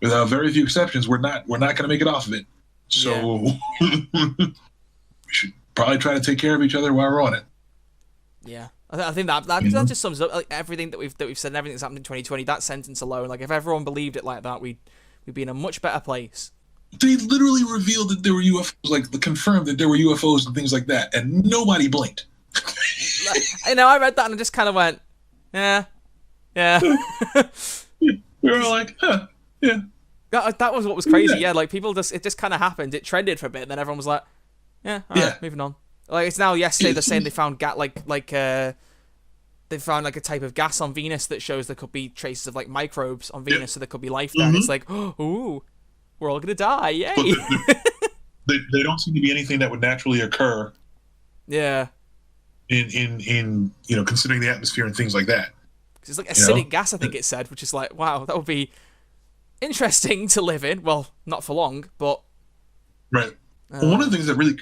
with very few exceptions, we're not going to make it off of it. So we should probably try to take care of each other while we're on it. Yeah, I think that just sums up like everything that we've said and everything that's happened in 2020. That sentence alone, like if everyone believed it like that, we'd be in a much better place. They literally revealed that there were UFOs, like confirmed that there were UFOs and things like that, and nobody blinked. I read that and I just kind of went, yeah. We were like, huh, yeah. That was what was crazy. Yeah, like people it just kind of happened. It trended for a bit, and then everyone was like, yeah, all right, moving on. Like it's now yesterday they're saying they found they found like a type of gas on Venus that shows there could be traces of like microbes on Venus, so there could be life there. And it's like, ooh, we're all gonna die, yay! But they don't seem to be anything that would naturally occur. Yeah. In considering the atmosphere and things like that. It's like acidic gas, I think it said, which is like, wow, that would be interesting to live in. Well, not for long, but right. Well, one of the things that really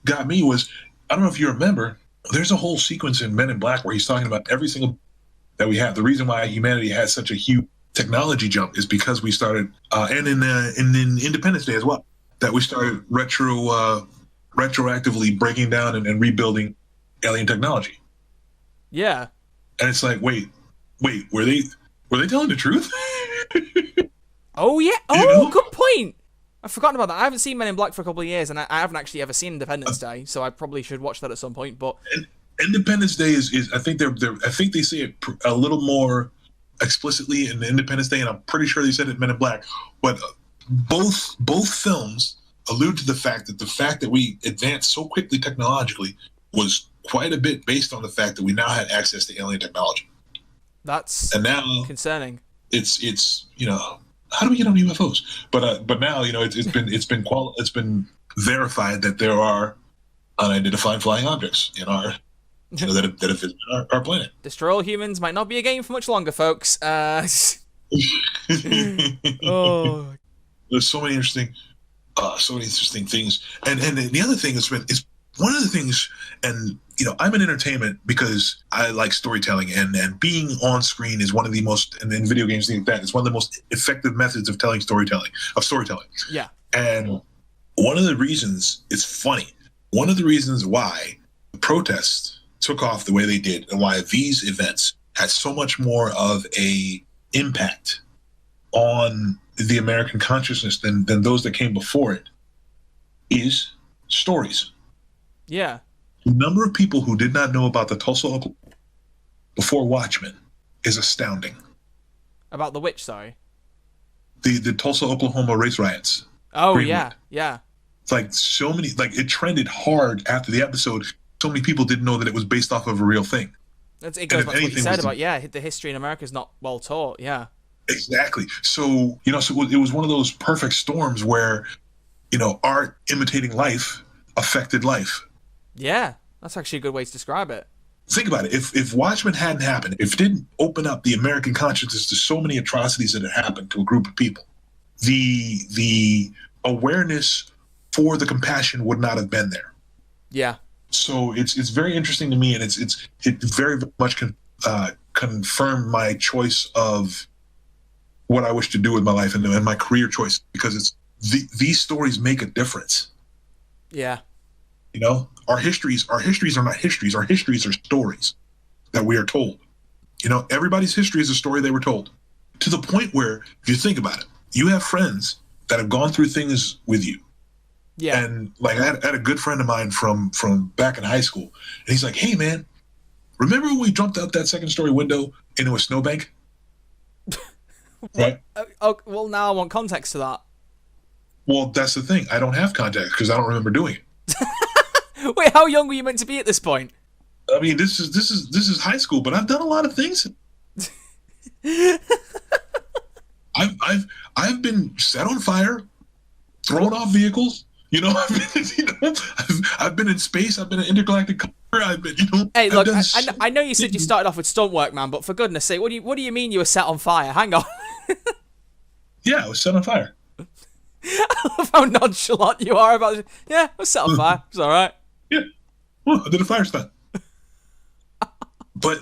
got me was, I don't know if you remember, there's a whole sequence in Men in Black where he's talking about every single that we have. The reason why humanity has such a huge technology jump is because we started, and in Independence Day as well, that we started retroactively breaking down and rebuilding alien technology. Yeah. And it's like, wait, were they telling the truth? Oh yeah. Oh, good point. I've forgotten about that. I haven't seen Men in Black for a couple of years, and I haven't actually ever seen Independence Day, so I probably should watch that at some point. But Independence Day is I think I think they say it a little more explicitly in Independence Day, and I'm pretty sure they said it in Men in Black. But both films allude to the fact that we advanced so quickly technologically was quite a bit based on the fact that we now had access to alien technology. That's concerning. It's how do we get on UFOs? But now it's been verified that there are unidentified flying objects in our that have visited our planet. Destroy All Humans might not be a game for much longer, folks. Oh, there's so many interesting things, and the other thing is one of the things, and I'm in entertainment because I like storytelling, and being on screen is one of the most, and in video games, things like that, it's one of the most effective methods of storytelling. Yeah. And one of the reasons, it's funny, one of the reasons why the protests took off the way they did, and why these events had so much more of a impact on the American consciousness than those that came before it, is stories. Yeah. The number of people who did not know about the Tulsa, Oklahoma before Watchmen is astounding. About the which, sorry? The Tulsa, Oklahoma race riots. Oh, Greenwood. yeah. It's like so many, like it trended hard after the episode. So many people didn't know that it was based off of a real thing. It goes back to what you said about, the history in America is not well taught, yeah. Exactly. So, it was one of those perfect storms where, art imitating life affected life. Yeah, that's actually a good way to describe it. Think about it. If Watchmen hadn't happened, if it didn't open up the American consciousness to so many atrocities that had happened to a group of people, the awareness for the compassion would not have been there. Yeah. So it's very interesting to me, and it very much confirmed my choice of what I wish to do with my life and my career choice, because these stories make a difference. Yeah. Our histories are not histories. Our histories are stories that we are told. Everybody's history is a story they were told. To the point where, if you think about it, you have friends that have gone through things with you. Yeah. And like I had a good friend of mine from back in high school, and he's like, "Hey man, remember when we jumped out that second story window into a snowbank?" Right? Well, now I want context to that. Well, that's the thing. I don't have context because I don't remember doing it. Wait, how young were you meant to be at this point? I mean, this is high school, but I've done a lot of things. I've been set on fire, thrown off vehicles. I've been in space. I've been in intergalactic. I've been, Hey, look, I know you said you started off with stunt work, man, but for goodness' sake, what do you mean you were set on fire? Hang on. Yeah, I was set on fire. I love how nonchalant you are about it. Yeah, I was set on fire. It's all right. Yeah. Well, I did a fire stunt. But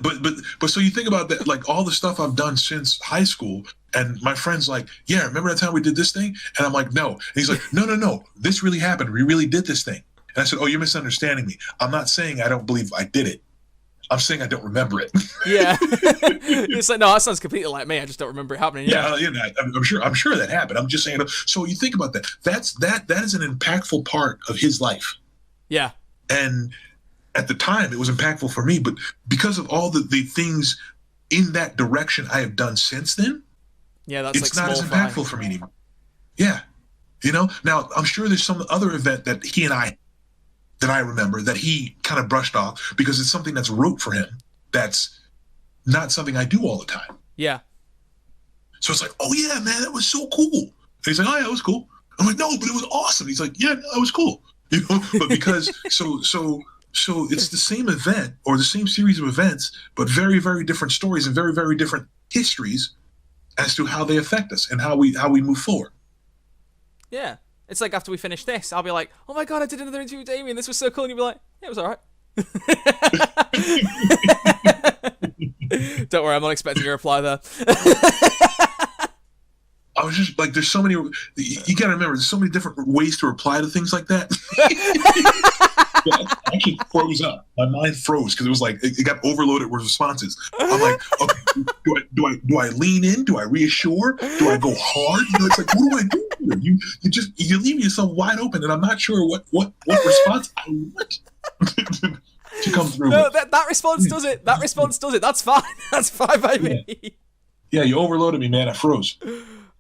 so you think about that, like all the stuff I've done since high school, and my friend's like, yeah, remember that time we did this thing? And I'm like, no. And he's like, no, this really happened. We really did this thing. And I said, oh, you're misunderstanding me. I'm not saying I don't believe I did it. I'm saying I don't remember it. Yeah. It's like, no, that sounds completely like me. I just don't remember it happening. Yeah, I'm sure that happened. I'm just saying. So you think about that. That is an impactful part of his life. Yeah. And at the time, it was impactful for me. But because of all the things in that direction I have done since then, yeah, that's it's not as impactful for me anymore. Yeah. Now I'm sure there's some other event that I remember that he kind of brushed off because it's something that's rote for him. That's not something I do all the time. Yeah. So it's like, oh yeah, man, that was so cool. And he's like, oh yeah, it was cool. I'm like, no, but it was awesome. He's like, yeah, that was cool. But because so it's the same event or the same series of events, but very, very different stories and very, very different histories as to how they affect us and how we move forward. Yeah. It's like after we finish this, I'll be like, oh my God, I did another interview with Damion. This was so cool. And you'll be like, yeah, it was all right. Don't worry, I'm not expecting a reply there. I was just like, there's so many, you got to remember, there's so many different ways to reply to things like that. I actually froze up. My mind froze because it was like, it got overloaded with responses. I'm like, okay, do I lean in? Do I reassure? Do I go hard? It's like, what do I do here? You leave yourself wide open, and I'm not sure what response I want to come through. No, that response does it. That response does it. That's fine. That's fine by me. Yeah, you overloaded me, man. I froze.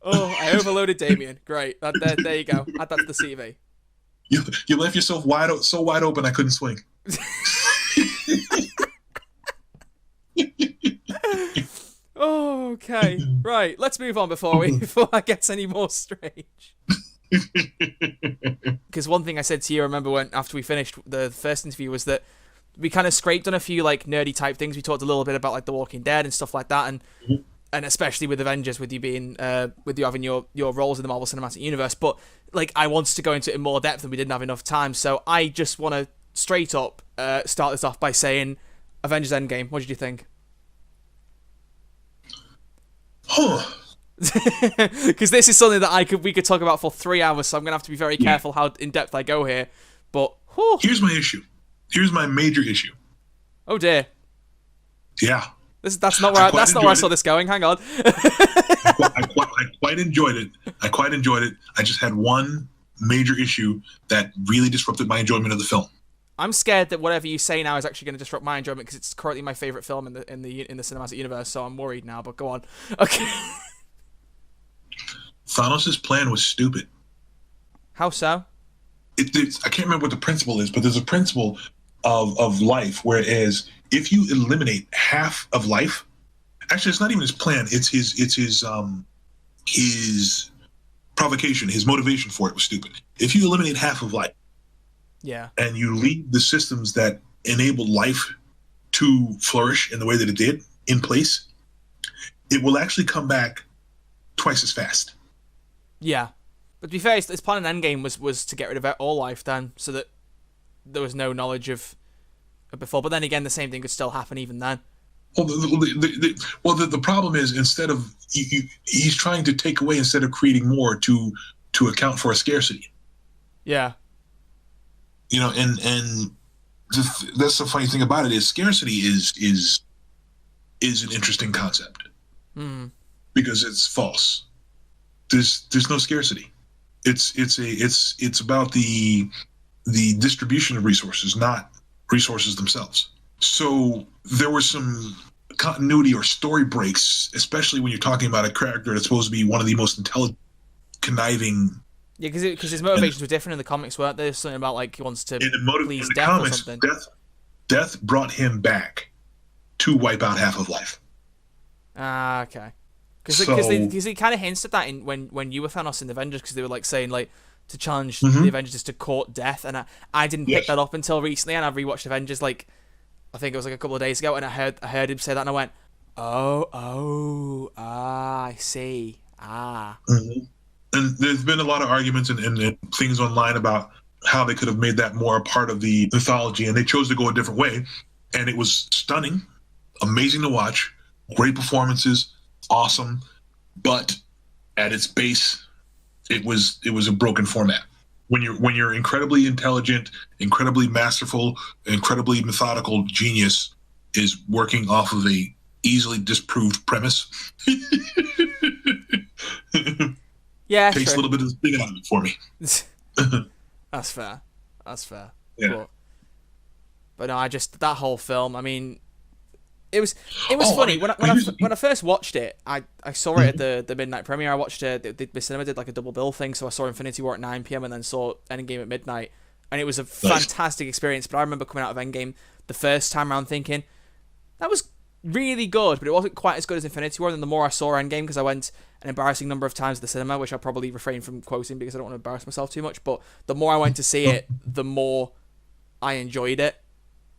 Oh, I overloaded Damion. Great. There you go. Add that to the CV. You left yourself so wide open I couldn't swing. Okay. Right. Let's move on before it gets any more strange. Because one thing I said to you, I remember after we finished the first interview, was that we kind of scraped on a few like nerdy type things. We talked a little bit about like The Walking Dead and stuff like that, and especially with Avengers, with you being with you having your roles in the Marvel Cinematic Universe. But like, I wanted to go into it in more depth, and we didn't have enough time. So I just want to straight up start this off by saying, Avengers Endgame. What did you think? Because this is something that we could talk about for 3 hours, so I'm gonna have to be very careful how in depth I go here. But here's my issue. Here's my major issue. Oh dear. Yeah. That's not where I saw this going. Hang on. I quite enjoyed it. I just had one major issue that really disrupted my enjoyment of the film. I'm scared that whatever you say now is actually going to disrupt my enjoyment because it's currently my favorite film in the cinematic universe. So I'm worried now. But go on. Okay. Thanos' plan was stupid. How so? I can't remember what the principle is, but there's a principle of life, whereas if you eliminate half of life, actually it's not even his plan, it's his provocation, his motivation for it was stupid. If you eliminate half of life, yeah, and you leave the systems that enable life to flourish in the way that it did in place, it will actually come back twice as fast. Yeah. But to be fair, his plan in Endgame was to get rid of all life then, so that there was no knowledge of before. But then again, the same thing could still happen even then. Well, the problem is, instead of he's trying to take away instead of creating more to account for a scarcity. Yeah. And that's the funny thing about it is scarcity is an interesting concept because it's false. There's no scarcity. It's about the distribution of resources, not resources themselves. So there was some continuity or story breaks, especially when you're talking about a character that's supposed to be one of the most intelligent, conniving. Yeah, because his motivations were different in the comics, weren't they? Something about like he wants to please Death comics, or something. Death brought him back to wipe out half of life. Ah, okay. Because he kind of hints at that when you were Thanos in the Avengers, because they were like saying like to challenge the Avengers is to court death, and I didn't pick that up until recently, and I've rewatched Avengers like I think it was like a couple of days ago, and I heard him say that, and I went, I see, And there's been a lot of arguments and things online about how they could have made that more a part of the mythology, and they chose to go a different way, and it was stunning. amazing to watch, great performances, awesome, but at its base, it was a broken format. When you're incredibly intelligent, incredibly masterful, incredibly methodical genius is working off of a easily disproved premise. Yeah, takes a little bit of the sting out of it for me. That's fair. That's fair. Yeah. But no, that whole film. I mean, it was funny when I first watched it. I saw it at the midnight premiere. I watched the cinema did like a double bill thing, so I saw Infinity War at 9 p.m. and then saw Endgame at midnight, and it was a fantastic experience. But I remember coming out of Endgame the first time around thinking that was really good, but it wasn't quite as good as Infinity War. And then the more I saw Endgame, because I went an embarrassing number of times to the cinema, which I probably refrain from quoting because I don't want to embarrass myself too much. But the more I went to see it, the more I enjoyed it.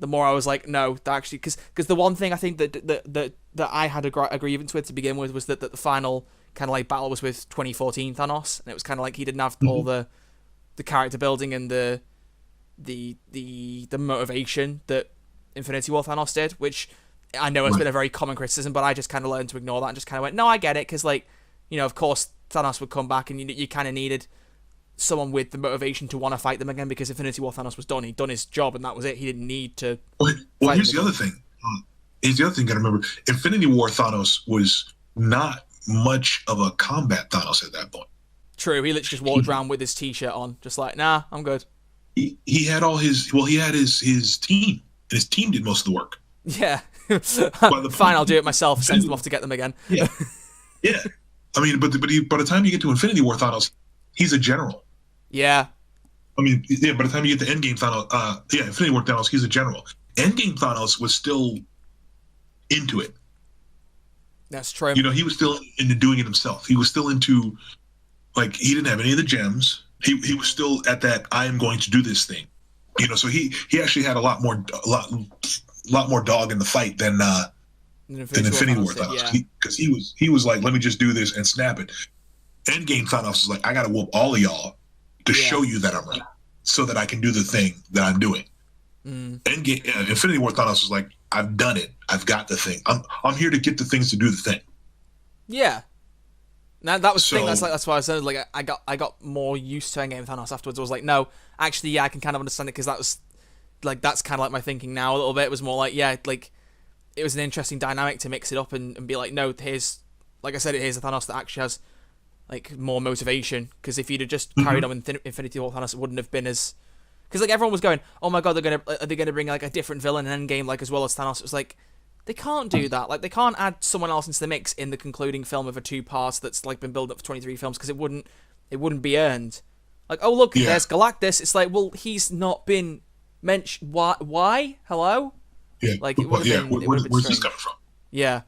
The more I was like, no, that actually, because the one thing I think that I had a grievance with to begin with was that the final kind of like battle was with 2014 Thanos, and it was kind of like he didn't have all the character building and the motivation that Infinity War Thanos did, which I know has been a very common criticism, but I just kind of learned to ignore that and just kind of went, no, I get it, because like, you know, of course Thanos would come back and you kind of needed someone with the motivation to want to fight them again, because Infinity War Thanos was done. He'd done his job and that was it. He didn't need to. Well, here's the other thing. Here's the other thing you got to remember. Infinity War Thanos was not much of a combat Thanos at that point. True. He literally just walked around with his t-shirt on, just like, nah, I'm good. He had his team, and his team did most of the work. Yeah. Fine, I'll do it myself. Sends them off to get them again. Yeah. Yeah. I mean, but by the time you get to Infinity War Thanos, he's a general. Yeah. I mean, yeah, by the time you get to Endgame Thanos, Infinity War Thanos, he's a general. Endgame Thanos was still into it. That's true. You know, he was still into doing it himself. He was still into, like, he didn't have any of the gems. He was still at that, I am going to do this thing. You know, so he actually had a lot more dog in the fight than Infinity War Thanos. Because he was like, let me just do this and snap it. Endgame Thanos is like, I gotta whoop all of y'all to show you that I'm right, so that I can do the thing that I'm doing. Endgame, Infinity War Thanos is like, I've done it. I've got the thing. I'm here to get the things to do the thing. Yeah. Now that was the thing. That's why I said like I got more used to Endgame Thanos afterwards. I was like, no, actually, yeah, I can kind of understand it, because that was like, that's kind of like my thinking now a little bit. It was more like, yeah, like it was an interesting dynamic to mix it up and be like, no, here's, like I said, here's a Thanos that actually has like more motivation, because if you'd have just carried on with Infinity War Thanos, it wouldn't have been as, because like everyone was going, oh my god, are they gonna bring like a different villain in Endgame, like as well as Thanos. It was like, they can't do that. Like, they can't add someone else into the mix in the concluding film of a 2-part that's like been built up for 23 films, because it wouldn't be earned. Like, oh look, there's Galactus. It's like, well, he's not been mentioned. Why? Hello? Yeah. Like, it would have been. Where's this coming from? Yeah.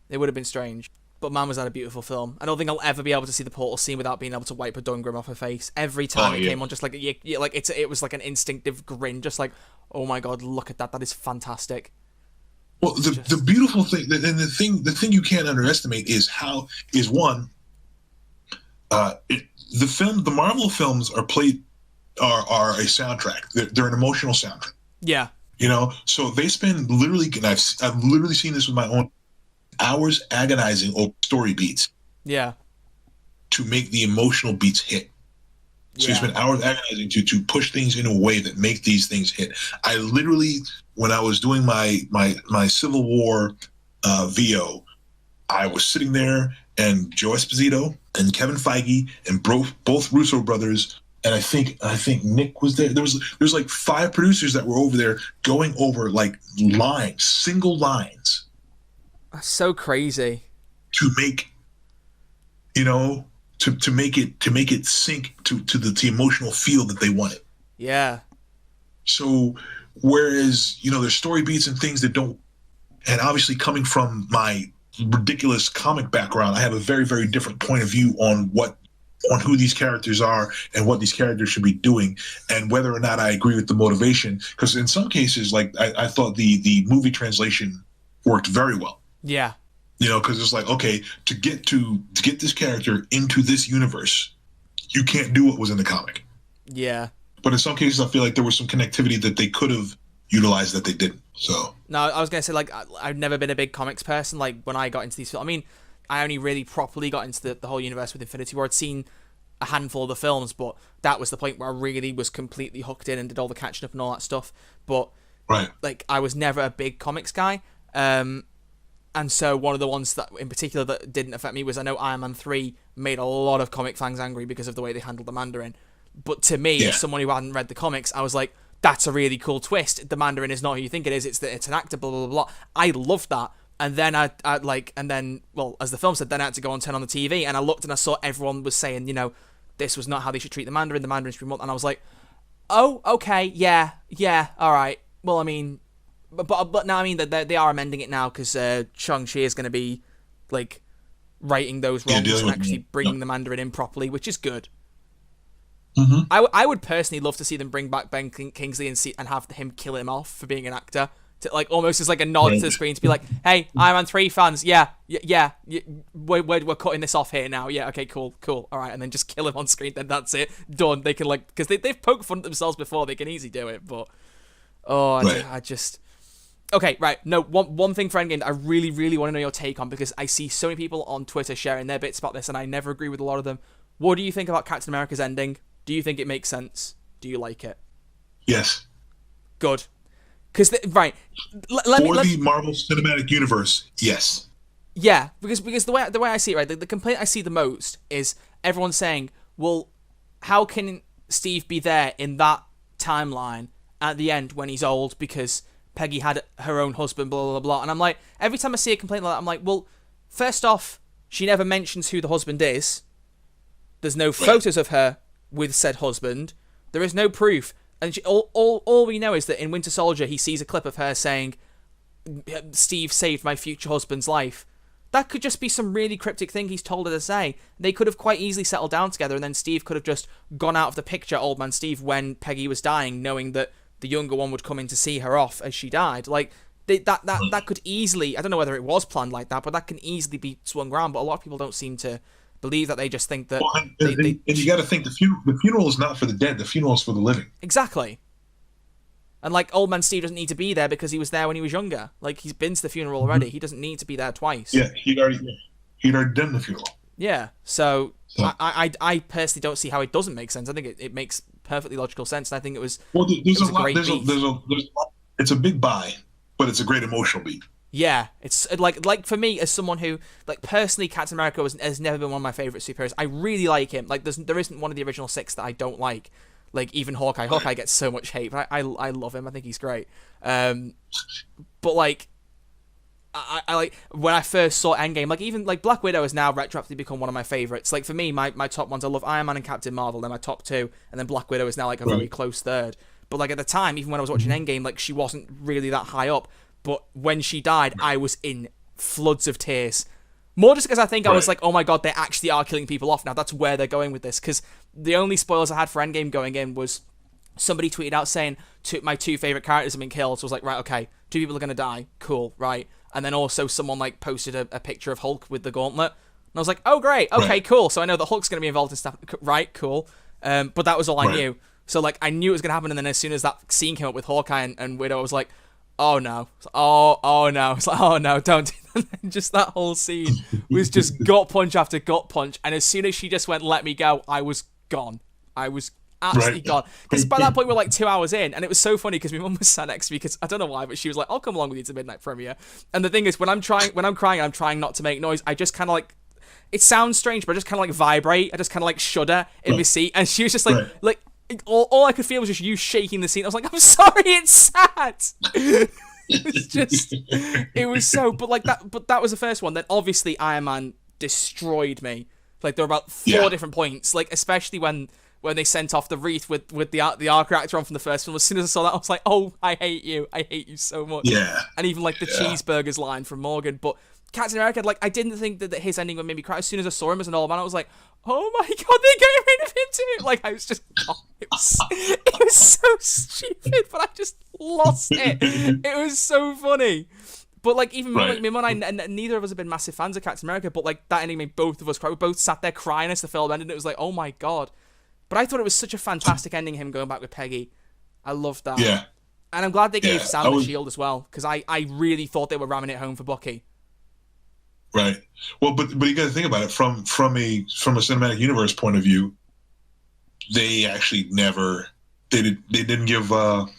It would have been strange. But man, was that a beautiful film. I don't think I'll ever be able to see the portal scene without being able to wipe a Dungrim off her face. Every time it came on, just like, like it was like an instinctive grin, just like, oh my god, look at that. That is fantastic. Well, the beautiful thing, and the thing you can't underestimate is the Marvel films are a soundtrack. They're an emotional soundtrack. Yeah. You know, so they spend literally, and I've literally seen this with my own, hours agonizing over story beats. Yeah. To make the emotional beats hit. So you spend hours agonizing to push things in a way that make these things hit. I literally, when I was doing my Civil War VO, I was sitting there, and Joe Esposito and Kevin Feige and both Russo brothers, and I think Nick was there. There's like 5 producers that were over there going over like lines, single lines. That's so crazy. To make, you know, to make it sink to the emotional feel that they wanted. Yeah. So whereas, you know, there's story beats and things that don't, and obviously coming from my ridiculous comic background, I have a very, very different point of view on who these characters are and what these characters should be doing, and whether or not I agree with the motivation. Because in some cases, like I thought the movie translation worked very well. Yeah. You know, because it's like, okay, to get this character into this universe, you can't do what was in the comic. Yeah. But in some cases, I feel like there was some connectivity that they could have utilized that they didn't. So no, I was gonna say like I've never been a big comics person. Like when I got into these films, I mean, I only really properly got into the whole universe with Infinity War. I'd seen a handful of the films, but that was the point where I really was completely hooked in and did all the catching up and all that stuff. But like I was never a big comics guy. And so one of the ones that in particular that didn't affect me was I know Iron Man 3 made a lot of comic fans angry because of the way they handled the Mandarin. But to me, as someone who hadn't read the comics, I was like, that's a really cool twist. The Mandarin is not who you think it is. It's an actor, blah, blah, blah, blah. I loved that. And then well, as the film said, then I had to go and turn on the TV and I looked and I saw everyone was saying, you know, this was not how they should treat the Mandarin. The Mandarin should be more, and I was like, oh, okay, yeah, all right. Well, I mean, but now I mean that they are amending it now because Shang-Chi is going to be like righting those wrongs and actually bringing the Mandarin in properly, which is good. Mm-hmm. I would personally love to see them bring back Ben Kingsley and have him kill him off for being an actor, to, like almost as like a nod to the screen to be like, hey, Iron Man 3 fans, we're cutting this off here now. Yeah, okay, cool, all right, and then just kill him on screen. Then that's it, done. They can like because they've poked fun at themselves before. They can easily do it, but I just. Okay, right. No, one thing for Endgame that I really, really want to know your take on because I see so many people on Twitter sharing their bits about this and I never agree with a lot of them. What do you think about Captain America's ending? Do you think it makes sense? Do you like it? Yes. Good. Because, the Marvel Cinematic Universe, yes. Yeah, because the way I see it, right, the complaint I see the most is everyone saying, well, how can Steve be there in that timeline at the end when he's old because Peggy had her own husband, blah, blah, blah. And I'm like, every time I see a complaint like that, I'm like, well, first off, she never mentions who the husband is. There's no photos of her with said husband. There is no proof. And all we know is that in Winter Soldier, he sees a clip of her saying, Steve saved my future husband's life. That could just be some really cryptic thing he's told her to say. They could have quite easily settled down together, and then Steve could have just gone out of the picture, Old Man Steve, when Peggy was dying, knowing that the younger one would come in to see her off as she died. Like, that could easily... I don't know whether it was planned like that, but that can easily be swung around. But a lot of people don't seem to believe that. They just think that... Well, and you got to think the funeral is not for the dead. The funeral is for the living. Exactly. And, like, Old Man Steve doesn't need to be there because he was there when he was younger. Like, he's been to the funeral already. He doesn't need to be there twice. Yeah, he'd already done the funeral. Yeah, so I personally don't see how it doesn't make sense. I think it makes perfectly logical sense, and I think it was a great beat. It's a big buy, but it's a great emotional beat. Yeah, it's like for me as someone who like personally, Captain America has never been one of my favorite superheroes. I really like him. Like there isn't one of the original 6 that I don't like. Like even Hawkeye. Hawkeye gets so much hate, but I love him. I think he's great. But like. I like when I first saw Endgame, like even like Black Widow has now retroactively become one of my favorites. Like for me, my top ones, I love Iron Man and Captain Marvel. They're my top 2, and then Black Widow is now like a very close third. But like at the time, even when I was watching Endgame, like she wasn't really that high up. But when she died, I was in floods of tears. More just because I think I was like, oh my god, they actually are killing people off now. That's where they're going with this. Because the only spoilers I had for Endgame going in was somebody tweeted out saying my 2 favorite characters have been killed. So I was like, right, okay, 2 people are gonna die. Cool, right. And then also someone like posted a picture of Hulk with the gauntlet. And I was like, oh, great. Okay, cool. So I know that Hulk's going to be involved in stuff. Right, cool. But that was all I knew. So like I knew it was going to happen. And then as soon as that scene came up with Hawkeye and Widow, I was like, oh, no. Oh, no. It's like, oh, no, don't do that. Just that whole scene was just gut punch after gut punch. And as soon as she just went, let me go, I was gone. I was absolutely gone. Because by that point, we're like 2 hours in, and it was so funny because my mum was sat next to me because I don't know why, but she was like, I'll come along with you to midnight premiere. And the thing is, when I'm crying, I'm trying not to make noise. I just kind of like, it sounds strange, but I just kind of like vibrate. I just kind of like shudder in my seat. And she was just like all I could feel was just you shaking the seat. I was like, I'm sorry, it's sad. It was just, it was so, but that was the first one. Then obviously Iron Man destroyed me. Like there were about 4 different points, like especially when they sent off the wreath with the Arc Reactor on from the first film. As soon as I saw that, I was like, oh, I hate you so much. Yeah. And even like the cheeseburgers line from Morgan. But Captain America, like I didn't think that his ending would make me cry. As soon as I saw him as an old man, I was like, oh my god, they're getting rid of him too. Like I was just, it was so stupid, but I just lost it. It was so funny. But like even like my mum and I, neither of us have been massive fans of Captain America, but like that ending made both of us cry. We both sat there crying as the film ended. And it was like, oh my god. But I thought it was such a fantastic ending, him going back with Peggy. I loved that. Yeah. And I'm glad they gave Sam the shield as well, because I really thought they were ramming it home for Bucky. Right. Well, but you got to think about it from a cinematic universe point of view. They actually didn't give Bucky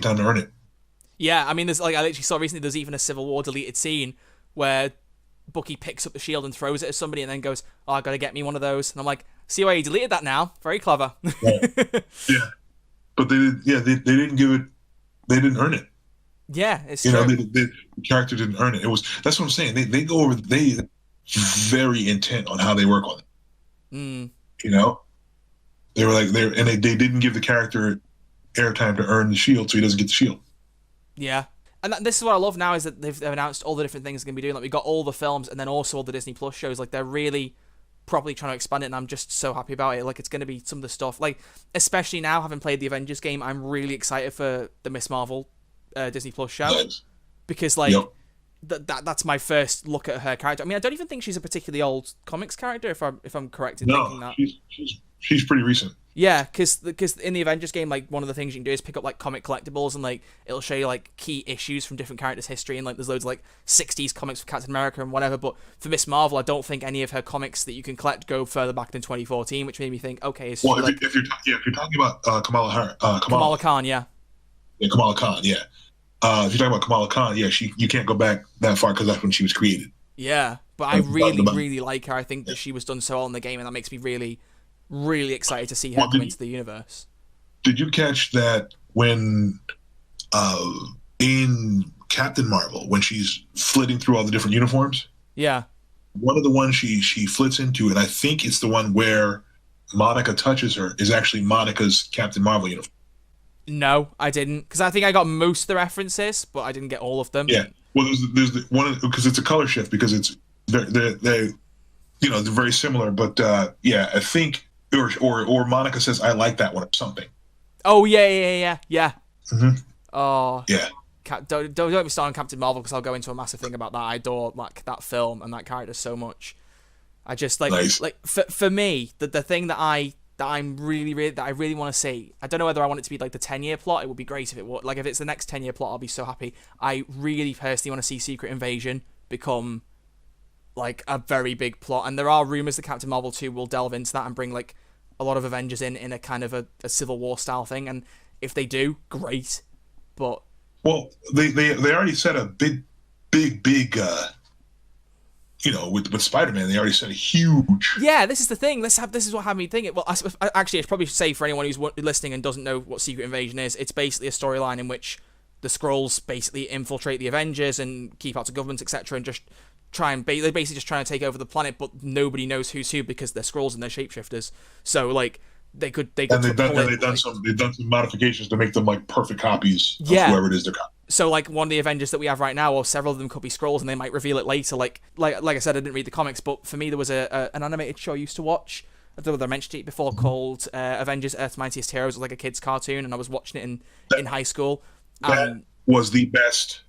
time to earn it. Yeah, I mean, there's like I literally saw recently. There's even a Civil War deleted scene where Bucky picks up the shield and throws it at somebody, and then goes, "Oh, I gotta get me one of those." And I'm like, "See why he deleted that now? Very clever." Right. Yeah, but they didn't give it. They didn't earn it. Yeah, it's true. The character didn't earn it. That's what I'm saying. They go over. They very intent on how they work on it. Mm. They were they didn't give the character airtime to earn the shield, so he doesn't get the shield. Yeah. And this is what I love now, is that they've announced all the different things they're going to be doing. Like, we've got all the films and then also all the Disney Plus shows. Like, they're really properly trying to expand it, and I'm just so happy about it. Like, it's going to be some of the stuff. Like, especially now, having played the Avengers game, I'm really excited for the Miss Marvel Disney Plus show. Nice. Because, like, that's my first look at her character. I mean, I don't even think she's a particularly old comics character, if I'm correct in thinking that. She's pretty recent. Yeah, because in the Avengers game, like, one of the things you can do is pick up, like, comic collectibles, and, like, it'll show you, like, key issues from different characters' history, and, like, there's loads of, like, 60s comics for Captain America and whatever, but for Miss Marvel, I don't think any of her comics that you can collect go further back than 2014, which made me think, okay, if you're talking about Kamala Khan, yeah. Yeah, Kamala Khan, yeah. If you're talking about Kamala Khan, yeah, you can't go back that far because that's when she was created. Yeah, but I really like her. I think that she was done so well in the game, and that makes me really, really excited to see her come into the universe. Did you catch that when in Captain Marvel, when she's flitting through all the different uniforms? Yeah. One of the ones she flits into, and I think it's the one where Monica touches her, is actually Monica's Captain Marvel uniform. No, I didn't, because I think I got most of the references, but I didn't get all of them. Yeah, well, there's the one, because it's a color shift, because it's they're very similar, but yeah, I think or Monica says, "I like that one," or something. Oh yeah. Mm-hmm. Oh yeah. Don't get me started on Captain Marvel, because I'll go into a massive thing about that. I adore that film and that character so much. I just nice. For me, the thing that I really want to see. I don't know whether I want it to be like the 10-year plot. It would be great if it would. Like, if it's the next 10-year plot, I'll be so happy. I really personally want to see Secret Invasion become like a very big plot. And there are rumors that Captain Marvel 2 will delve into that and bring like a lot of Avengers in a kind of a Civil War style thing. And if they do, great. But they already set a big with Spider-Man, they already set a huge... Yeah, this is the thing. This is what had me thinking. Well, actually, I should probably say, for anyone who's listening and doesn't know what Secret Invasion is, it's basically a storyline in which the Skrulls basically infiltrate the Avengers and keep out to governments, etc., and just they're basically just trying to take over the planet, but nobody knows who's who because they're Skrulls and they're shapeshifters. So, like, they've done some modifications to make them like perfect copies of whoever it is they're copying. So, like, one of the Avengers that we have right now, or several of them could be Skrulls, and they might reveal it later. Like I said, I didn't read the comics, but for me, there was an animated show I used to watch. I don't know whether I mentioned it before, called Avengers: Earth's Mightiest Heroes. It was like a kid's cartoon, and I was watching it in high school. That was the best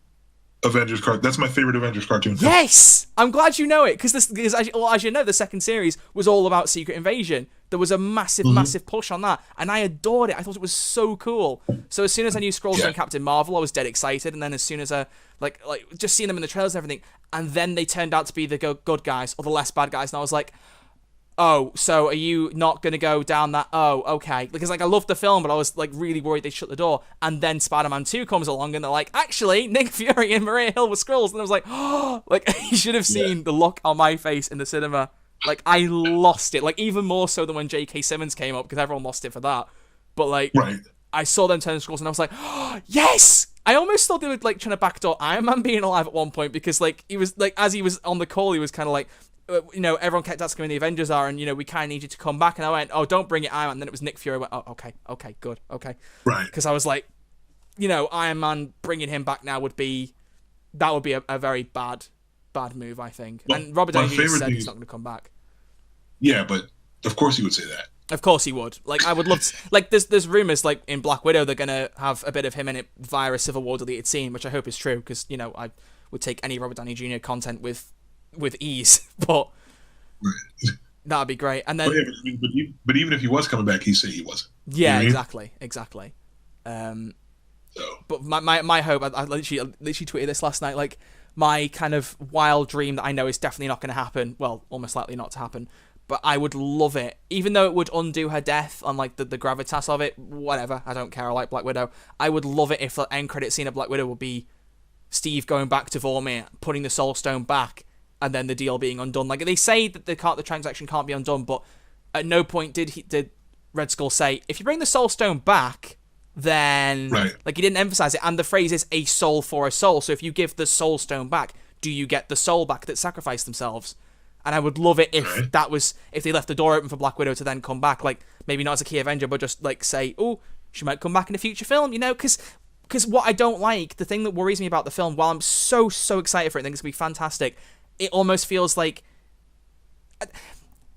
Avengers cartoon. That's my favorite Avengers cartoon. Yes! I'm glad you know it, because as you know, the second series was all about Secret Invasion. There was a massive push on that, and I adored it. I thought it was so cool. So as soon as I knew Skrulls and Captain Marvel, I was dead excited, and then as soon as I like just seeing them in the trailers and everything, and then they turned out to be the good guys or the less bad guys, and I was like, oh, so are you not gonna go down that? Oh, okay. Because like I loved the film, but I was like really worried they shut the door. And then Spider-Man 2 comes along, and they're like, actually, Nick Fury and Maria Hill were Skrulls, and I was like, oh, like you should have seen the look on my face in the cinema. Like, I lost it. Like, even more so than when J.K. Simmons came up, because everyone lost it for that. But, like, I saw them turn Skrulls, and I was like, oh, yes! I almost thought they were, like, trying to backdoor Iron Man being alive at one point, because, like, he was, like, as he was on the call, he was kind of like, everyone kept asking when the Avengers are, and, we kind of need you to come back. And I went, oh, don't bring it, Iron Man. And then it was Nick Fury. I went, oh, okay, good, okay. Right. Because I was like, Iron Man bringing him back now would be a very bad move, I think. Well, and Robert Downey Jr. said he's not going to come back. Yeah, but of course he would say that. Of course he would. Like, I would love to... Like, there's rumors, like, in Black Widow, they're going to have a bit of him in it via a Civil War deleted scene, which I hope is true, because, I would take any Robert Downey Jr. content with ease, but that'd be great. And then... But even if he was coming back, he'd say he wasn't. Yeah, exactly. So. But my hope, I literally tweeted this last night, like, my kind of wild dream that I know is definitely not going to happen, well, almost likely not to happen, but I would love it, even though it would undo her death on, like, the gravitas of it, whatever, I don't care, I like Black Widow. I would love it if the end credit scene of Black Widow would be Steve going back to Vormir, putting the Soul Stone back, and then the deal being undone. Like, they say that the transaction can't be undone, but at no point did Red Skull say, if you bring the Soul Stone back, then... Right. Like, he didn't emphasize it, and the phrase is a soul for a soul, so if you give the Soul Stone back, do you get the soul back that sacrificed themselves? And I would love it if that was... If they left the door open for Black Widow to then come back, like, maybe not as a key Avenger, but just, like, say, oh, she might come back in a future film, you know? Because what I don't like, the thing that worries me about the film, while I'm so excited for it, I think it's going to be fantastic, it almost feels like...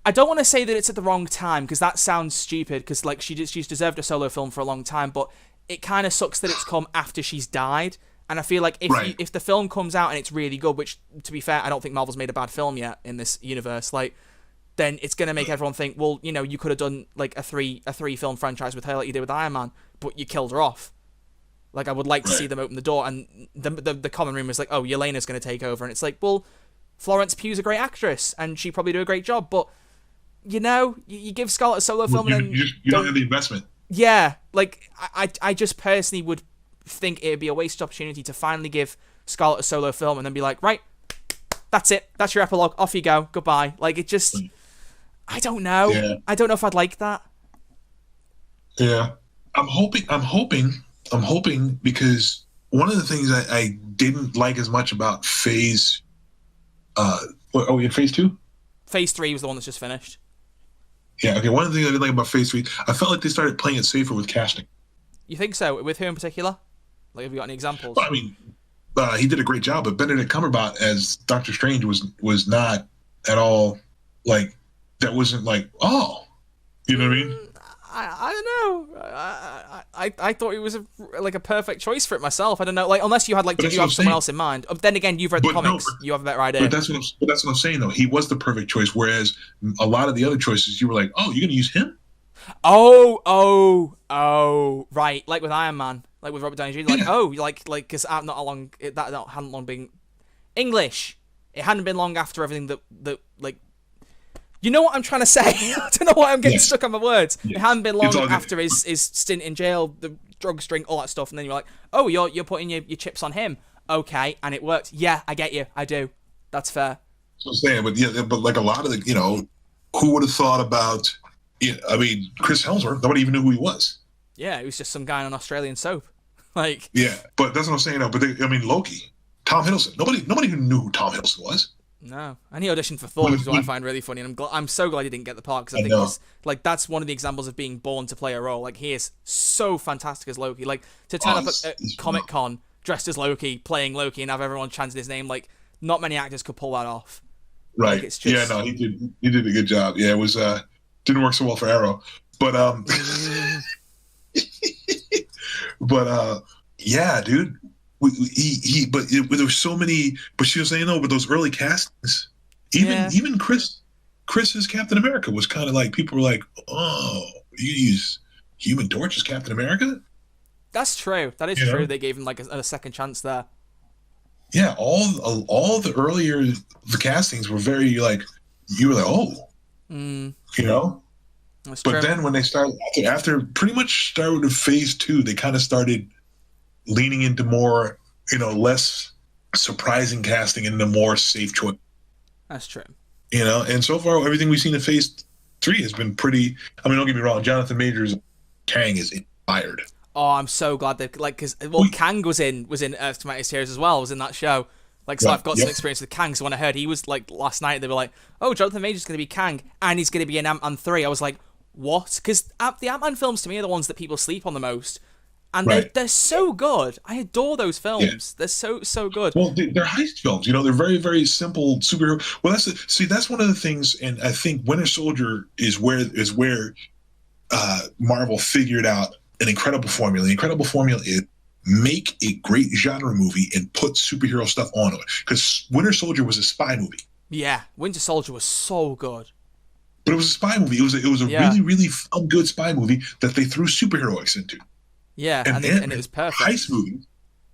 I don't want to say that it's at the wrong time, because that sounds stupid, because, like, she's deserved a solo film for a long time, but it kind of sucks that it's come after she's died. And I feel like if the film comes out and it's really good, which, to be fair, I don't think Marvel's made a bad film yet in this universe, like, then it's going to make everyone think, well, you know, you could have done, like, a three film franchise with her like you did with Iron Man, but you killed her off. Like, I would like to see them open the door, and the common rumor is like, oh, Yelena's going to take over, and it's like, well, Florence Pugh's a great actress, and she'd probably do a great job, but, you know, you give Scarlett a solo film, and then... You don't have the investment. Yeah, like, I just personally would think it would be a wasted opportunity to finally give Scarlett a solo film and then be like, right, that's it, that's your epilogue, off you go, goodbye. Like, it just, I don't know. Yeah. I don't know if I'd like that. Yeah, I'm hoping because one of the things I didn't like as much about Phase, we had Phase 2? Phase 3 was the one that's just finished. Yeah, okay, one of the things I didn't like about Phase 3, I felt like they started playing it safer with casting. You think so? With who in particular? Like, have you got any examples? Well, I mean, he did a great job, but Benedict Cumberbatch as Doctor Strange was not at all, like, that wasn't like, oh, you know what I mean? I don't know. I thought it was a perfect choice for it myself. I don't know. Like, unless you had, like, did you have someone else in mind? Then again, you've read the comics. You have a better idea. But that's what I'm saying, though. He was the perfect choice, whereas a lot of the other choices, you were like, oh, you're going to use him? Oh, right. Like with Iron Man, like with Robert Downey Jr. Like, because hadn't long been English. It hadn't been long after everything that like. You know what I'm trying to say? I don't know why I'm getting stuck on my words. Yes. It hadn't been long after his stint in jail, the drug string, all that stuff, and then you're like, oh, you're putting your chips on him. Okay, and it worked. Yeah, I get you. I do. That's fair. So I'm saying, but like a lot of the, you know, who would have thought about? Yeah, I mean, Chris Hemsworth. Nobody even knew who he was. Yeah, he was just some guy on an Australian soap. Like. Yeah, but that's what I'm saying. No, but Loki, Tom Hiddleston. Nobody even knew who Tom Hiddleston was. No, and he auditioned for Thor, which is what I find really funny, and I'm so glad he didn't get the part, because I think it's, like, that's one of the examples of being born to play a role. Like, he is so fantastic as Loki. Like, to turn up at Comic-Con dressed as Loki, playing Loki, and have everyone chanting his name, like, not many actors could pull that off. Right. Like, it's just... Yeah, no, he did a good job. Yeah, it was didn't work so well for Arrow, but yeah, dude. But there were so many. But she was saying, no, but those early castings, even Chris's Captain America was kind of like, people were like, oh, you use Human Torch as Captain America? That's true. That is true. They gave him like a second chance there. Yeah, all the earlier the castings were very like, you were like, oh, you know. That's but true. Then when they started after pretty much started with Phase 2, they kind of started leaning into more, you know, less surprising casting and the more safe choice. That's true. You know, and so far everything we've seen in Phase 3 has been pretty. I mean, don't get me wrong, Jonathan Majors Kang is inspired. Oh, I'm so glad that, like, because Kang was in Earth to Mightiest Heroes as well. Was in that show. Like, so I've got some experience with Kang. So when I heard he was, like, last night, they were like, oh, Jonathan Majors is going to be Kang, and he's going to be in Ant-Man 3. I was like, what? Because the Ant-Man films to me are the ones that people sleep on the most. And they're so good. I adore those films. Yeah. They're so good. Well, they're heist films. You know, they're very, very simple superhero. Well, that's one of the things, and I think Winter Soldier is where Marvel figured out an incredible formula. The incredible formula is make a great genre movie and put superhero stuff on it. Because Winter Soldier was a spy movie. Yeah, Winter Soldier was so good. But it was a spy movie. It was a really, really fun, good spy movie that they threw superheroics into. Yeah, and it was perfect.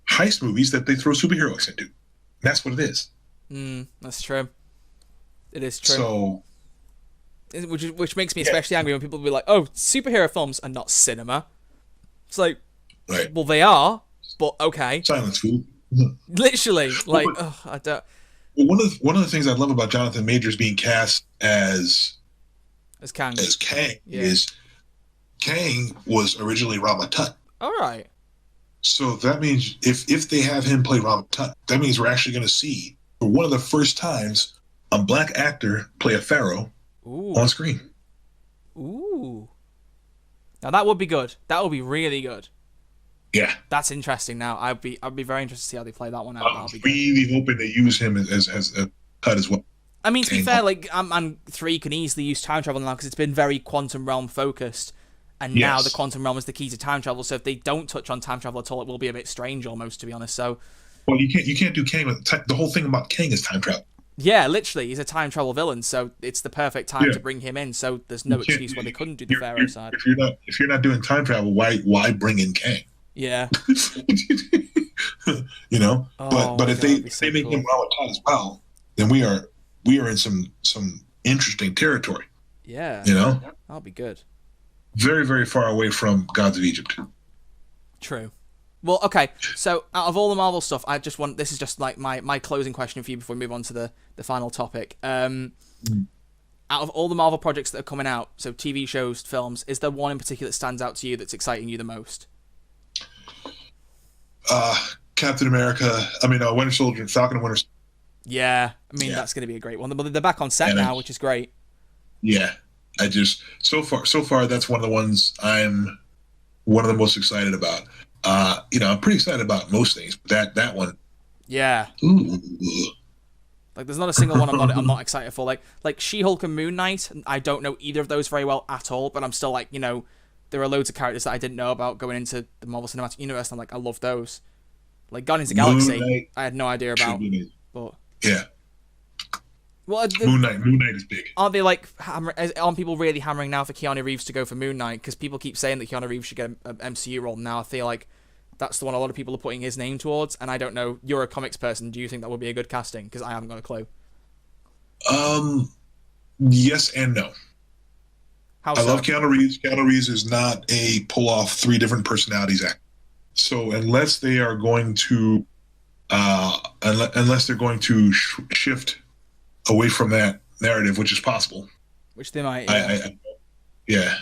Heist movies that they throw superheroes into. That's what it is. That's true. It is true. So, which makes me especially angry when people be like, "Oh, superhero films are not cinema." It's like, well, they are, but okay. Silence, fool. Literally, like, I don't. Well, one of the things I love about Jonathan Majors being cast as Kang is Kang was originally Rama Tut. All right. So that means if they have him play Rama Tut, that means we're actually going to see, for one of the first times, a black actor play a pharaoh on screen. Ooh. Now that would be good. That would be really good. Yeah. That's interesting. Now I'd be very interested to see how they play that one out. I'm really hoping they use him as a Tut as well. I mean, to be fair, like Ant-Man 3 can easily use time travel now because it's been very quantum realm focused. And now the quantum realm is the key to time travel. So if they don't touch on time travel at all, it will be a bit strange almost, to be honest. So, well, you can't do Kang. The whole thing about Kang is time travel. Yeah, literally, he's a time travel villain. So it's the perfect time to bring him in. So there's no excuse why they couldn't do the Pharaoh side. If you're not doing time travel, why bring in Kang? Yeah. You know, but if they make him Rama Tut as well, then we are in some interesting territory. Yeah. You know, that'll be good. Very, very far away from Gods of Egypt. True. Well, okay. So, out of all the Marvel stuff, I just want... This is just like my closing question for you before we move on to the final topic. Out of all the Marvel projects that are coming out, so TV shows, films, is there one in particular that stands out to you that's exciting you the most? Captain America. Winter Soldier, Falcon and Winter Soldier. Yeah. That's going to be a great one. They're back on set now, which is great. Yeah. I just so far that's one of the ones I'm one of the most excited about. I'm pretty excited about most things, but that one. Yeah. Ooh. Like there's not a single one I'm not excited for. Like She-Hulk and Moon Knight, I don't know either of those very well at all, but I'm still like, there are loads of characters that I didn't know about going into the Marvel Cinematic Universe, and I'm like, I love those. Like Guardians of the Galaxy, I had no idea about. But yeah. Well, Moon Knight is big. Aren't they aren't people really hammering now for Keanu Reeves to go for Moon Knight? Because people keep saying that Keanu Reeves should get an MCU role. Now I feel like that's the one a lot of people are putting his name towards. And I don't know. You're a comics person. Do you think that would be a good casting? Because I haven't got a clue. Yes and no. How I love Keanu Reeves. Keanu Reeves is not a pull off 3 different personalities act. So unless they are going to, shift away from that narrative, which is possible, which they might. Yeah.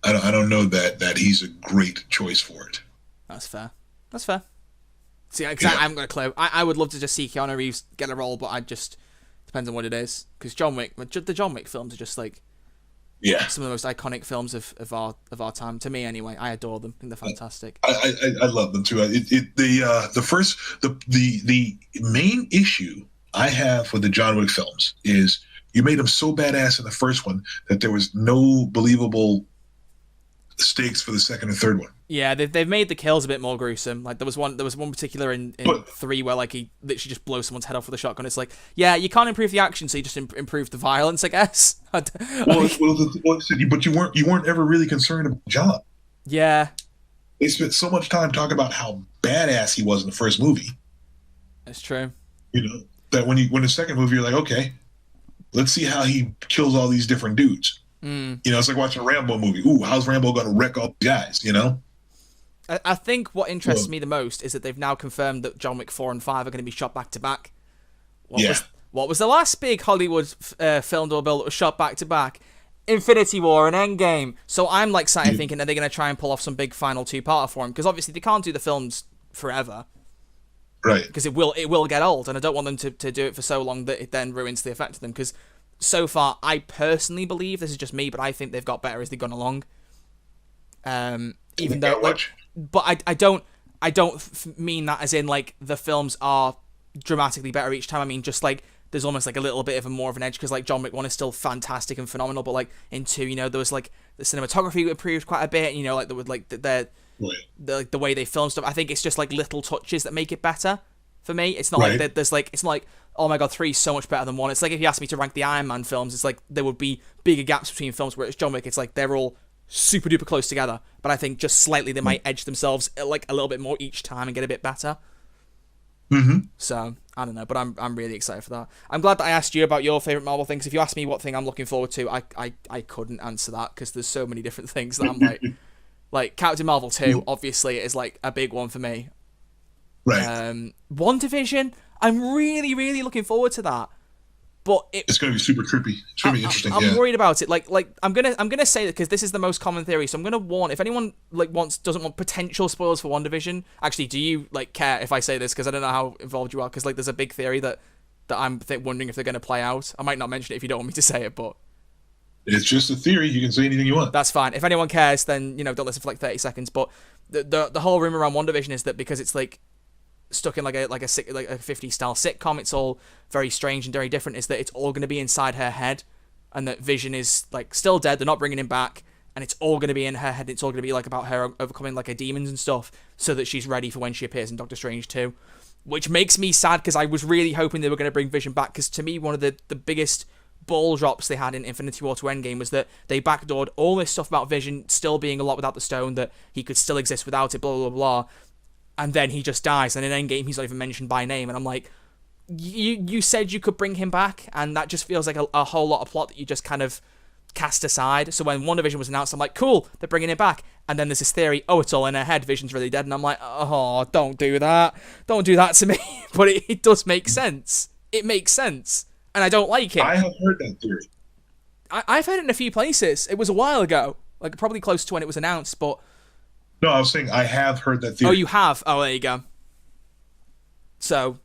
I don't know that he's a great choice for it. That's fair. See, I haven't got a clue. I would love to just see Keanu Reeves get a role, but I just depends on what it is. Because the John Wick films are just like some of the most iconic films of our time. To me, anyway, I adore them. I think they're fantastic. I love them too. The main issue I have with the John Wick films is you made them so badass in the first one that there was no believable stakes for the second and third one. Yeah, they've made the kills a bit more gruesome. Like there was one particular in 3 where like he literally just blows someone's head off with a shotgun. It's like, yeah, you can't improve the action, so you just improve the violence, I guess. But you weren't ever really concerned about John. Yeah. They spent so much time talking about how badass he was in the first movie. That's true. That when the second movie, you're like, okay, let's see how he kills all these different dudes. It's like watching a Rambo movie. Ooh, how's Rambo going to wreck all the guys, I think what interests me the most is that they've now confirmed that John Wick 4 and 5 are going to be shot back to back. What was the last big Hollywood film to a bill that was shot back to back? Infinity War and Endgame. So I'm like sat here thinking, are they going to try and pull off some big final 2-parter for him? Because obviously they can't do the films forever. Right. Because it will get old, and I don't want them to do it for so long that it then ruins the effect of them. Because so far, I personally believe, this is just me, but I think they've got better as they've gone along. Even though, but I don't mean that as in like the films are dramatically better each time. I mean just like there's almost like a little bit of more of an edge because like John Wick 1 is still fantastic and phenomenal, but like in 2, there was like the cinematography improved quite a bit. Like there was like the way they film stuff. I think it's just like little touches that make it better for me. It's not like there's like it's not like, oh my god, 3 is so much better than 1. It's like if you asked me to rank the Iron Man films, it's like there would be bigger gaps between films, where it's John Wick, it's like they're all super duper close together, but I think just slightly they might edge themselves like a little bit more each time and get a bit better. So I don't know, but I'm really excited for that. I'm glad that I asked you about your favorite Marvel things. If you asked me what thing I'm looking forward to, I couldn't answer that because there's so many different things that I'm like Captain Marvel 2 obviously is like a big one for me. Right. WandaVision, I'm really looking forward to that. But it's going to be super trippy. It's going to be interesting. I'm worried about it. Like I'm gonna say that because this is the most common theory. So I'm gonna warn if anyone doesn't want potential spoilers for WandaVision. Actually, do you care if I say this? Because I don't know how involved you are. Because there's a big theory that I'm wondering if they're gonna play out. I might not mention it if you don't want me to say it, but it's just a theory. You can say anything you want. That's fine. If anyone cares, then don't listen for like 30 seconds. But the whole rumor around WandaVision is that because it's like stuck in like a 50s style sitcom, it's all very strange and very different, is that it's all going to be inside her head, and that Vision is like still dead, they're not bringing him back, and it's all going to be in her head. It's all going to be like about her overcoming like her demons and stuff, so that she's ready for when she appears in Doctor Strange 2, which makes me sad because I was really hoping they were going to bring Vision back, because to me one of the biggest ball drops they had in Infinity War to Endgame was that they backdoored all this stuff about Vision still being a lot without the stone, that he could still exist without it, blah blah blah. And then he just dies, and in Endgame he's not even mentioned by name, and I'm like, you said you could bring him back, and that just feels like a whole lot of plot that you just kind of cast aside. So when WandaVision was announced, I'm like, cool, they're bringing him back, and then there's this theory, it's all in her head, Vision's really dead, and I'm like, oh, don't do that to me. But it does make sense. It makes sense, and I don't like it. I have heard that theory. I've heard it in a few places. It was a while ago, like probably close to when it was announced, but no, I was saying I have heard that theory. Oh, you have? Oh, there you go. So,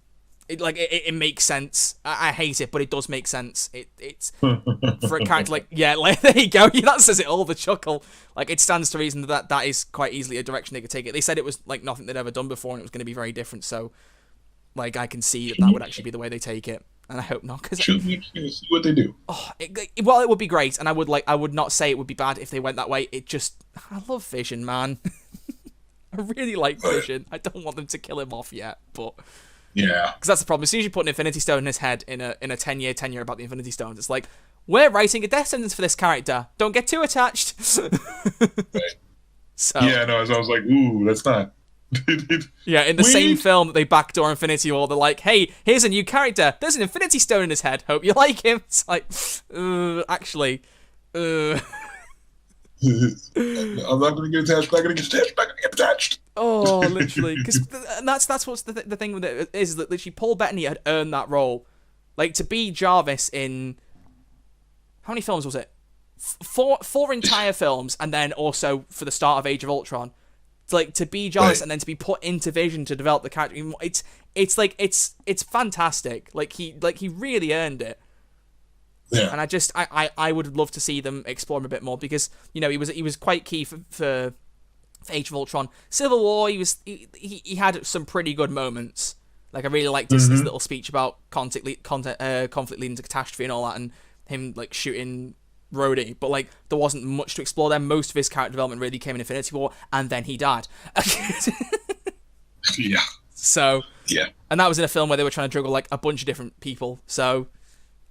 it makes sense. I hate it, but it does make sense. It's for a character there you go. That says it all. The chuckle. Like, it stands to reason that is quite easily a direction they could take it. They said it was like nothing they'd ever done before, and it was going to be very different. So, like, I can see that would actually be the way they take it, and I hope not. Cause should we see what they do? Oh, it would be great, and I would not say it would be bad if they went that way. I love Vision, man. I really like Vision. I don't want them to kill him off yet, but yeah, because that's the problem. As soon as you put an Infinity Stone in his head in a 10-year tenure about the Infinity Stones, it's like, we're writing a death sentence for this character. Don't get too attached. Right. So yeah, no, I was like, ooh, that's not. Yeah, in the same film that they backdoor Infinity War, they're like, hey, here's a new character. There's an Infinity Stone in his head. Hope you like him. It's like, actually, I'm not going to get attached. I'm not going to get attached. I'm not going to get attached. Oh, literally, because that's what's the thing with it is that literally Paul Bettany had earned that role, like to be Jarvis in how many films was it? Four entire films, and then also for the start of Age of Ultron, to be Jarvis and then to be put into Vision to develop the character. It's fantastic. Like he really earned it. Yeah. And I would love to see them explore him a bit more, because he was quite key for Age of Ultron. Civil War, he had some pretty good moments. Like, I really liked his little speech about conflict leading to catastrophe and all that, and him shooting Rhodey. But there wasn't much to explore there. Most of his character development really came in Infinity War, and then he died. Yeah. So yeah, and that was in a film where they were trying to juggle a bunch of different people. So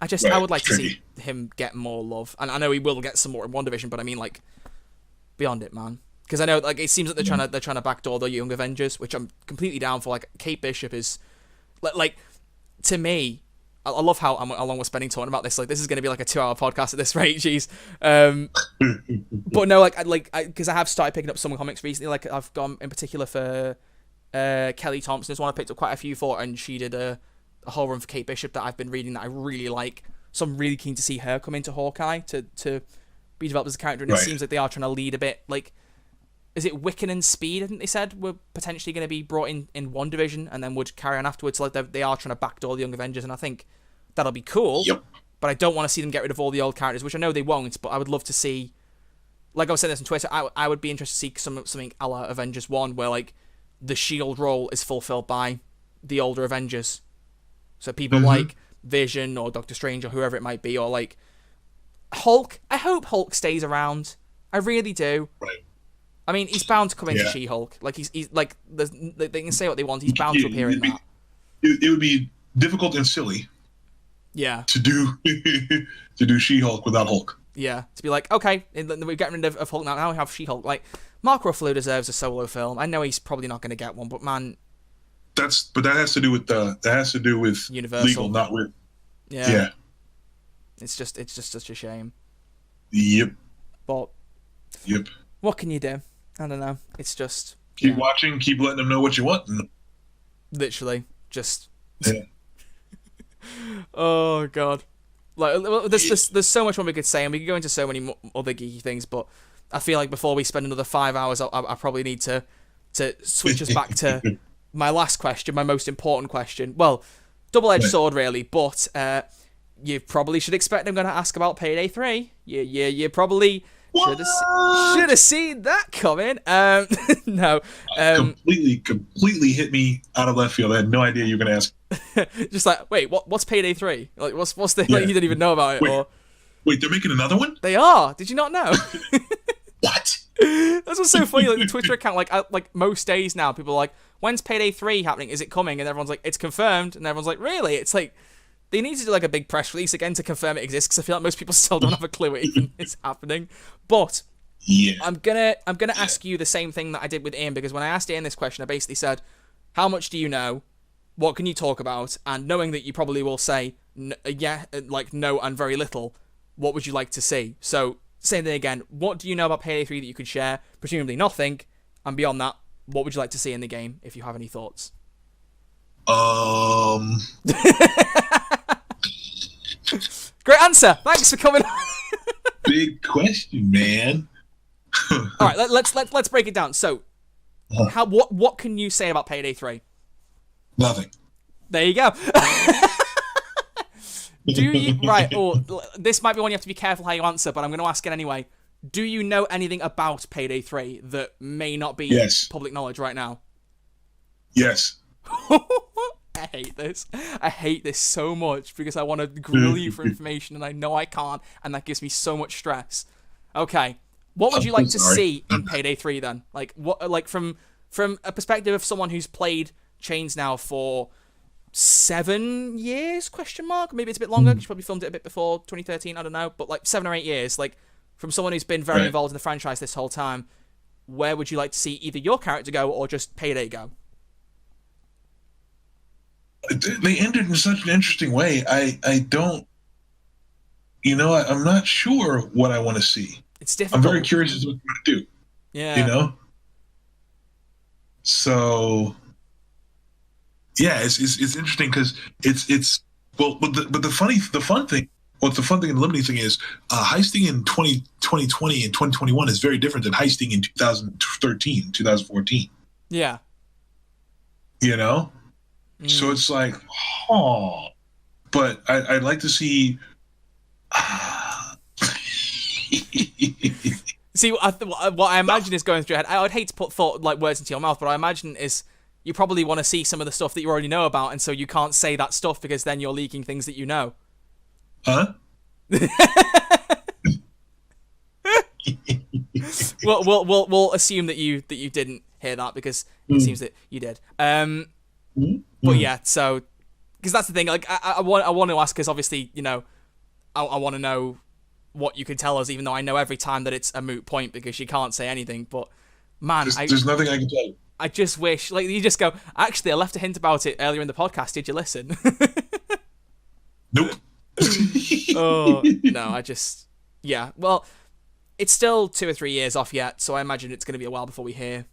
I would like to see him get more love, and I know he will get some more in WandaVision. But I mean, beyond it, man. Because I know, it seems like they're trying to backdoor the Young Avengers, which I'm completely down for. Kate Bishop is, to me, I love how long we're spending talking about this. This is going to be a 2-hour podcast at this rate. Jeez. But no, because I have started picking up some comics recently. I've gone in particular for Kelly Thompson is one I picked up quite a few for, and she did a whole run for Kate Bishop that I've been reading that I really like. So I'm really keen to see her come into Hawkeye to be developed as a character. And it seems like they are trying to lead a bit is it Wiccan and Speed, I think they said, were potentially going to be brought in WandaVision and then would carry on afterwards. They are trying to backdoor the Young Avengers, and I think that'll be cool. Yep. But I don't want to see them get rid of all the old characters, which I know they won't, but I would love to see, like I was saying this on Twitter, I would be interested to see something a la Avengers 1, where the SHIELD role is fulfilled by the older Avengers. So people like Vision or Doctor Strange or whoever it might be, or Hulk. I hope Hulk stays around. I really do. Right. I mean, he's bound to come into She-Hulk. He's they can say what they want. He's bound to appear in that. It would be difficult and silly. Yeah. To do She-Hulk without Hulk. Yeah, to be like, okay, we're getting rid of Hulk now we have She-Hulk. Like, Mark Ruffalo deserves a solo film. I know he's probably not going to get one, but man... That has to do with Universal. Legal, not with... Yeah. It's just such a shame. Yep. But... Yep. What can you do? I don't know. It's just... Keep watching, keep letting them know what you want. Literally. Just... Yeah. Oh, God. Like, there's so much more we could say, and we could go into so many other geeky things, but I feel like before we spend another 5 hours, I probably need to switch us back to my last question, my most important question. Well, double-edged sword, really, but you probably should expect I'm going to ask about Payday 3. You probably should have seen that coming. No. Completely hit me out of left field. I had no idea you were going to ask. Just like, wait, what's Payday 3? Like, what's the... Like, you didn't even know about it. Wait, they're making another one? They are. Did you not know? What? That's what's so funny. Like, the Twitter account, like most days now, people are like, when's Payday 3 happening? Is it coming? And everyone's like, it's confirmed. And everyone's like, really? It's like, they need to do like a big press release again to confirm it exists, because I feel like most people still don't have a clue it even is happening. But yeah, I'm gonna ask you the same thing that I did with Ian, because when I asked Ian this question, I basically said, how much do you know? What can you talk about? And knowing that you probably will say no and very little, what would you like to see? So, same thing again. What do you know about Payday 3 that you could share? Presumably nothing. And beyond that, what would you like to see in the game, if you have any thoughts? Great answer. Thanks for coming. Big question, man. All right, let's break it down. So, what can you say about Payday 3? Nothing. There you go. Do you right? Or this might be one you have to be careful how you answer, but I'm going to ask it anyway. Do you know anything about Payday 3 that may not be public knowledge right now? Yes. I hate this. I hate this so much because I want to grill you for information and I know I can't, and that gives me so much stress. Okay, what would you like to see in Payday 3 then? Like what? Like from a perspective of someone who's played Chains now for 7 years? Question mark. Maybe it's a bit longer. You probably filmed it a bit before 2013. I don't know, but like 7 or 8 years. Like from someone who's been very involved in the franchise this whole time, where would you like to see either your character go or just Payday go? They ended in such an interesting way. I don't, I'm not sure what I want to see. It's difficult. I'm very curious as to what you want to do. Yeah. So, yeah, it's interesting because it's but the fun thing, and the limiting thing is heisting in 2020 and 2021 is very different than heisting in 2013, 2014. Yeah. So it's like, but I'd like to see. See, what I imagine is going through your head. I would hate to put words into your mouth, but I imagine is you probably want to see some of the stuff that you already know about, and so you can't say that stuff because then you're leaking things that you know. Huh? We'll assume that you didn't hear that because it seems that you did. But yeah, so because that's the thing. Like I want to ask because obviously I want to know what you can tell us, even though I know every time that it's a moot point because you can't say anything. But man, there's nothing I can tell you. I just wish you just go. Actually, I left a hint about it earlier in the podcast. Did you listen? Nope. Oh no, well, it's still 2 or 3 years off yet, so I imagine it's going to be a while before we hear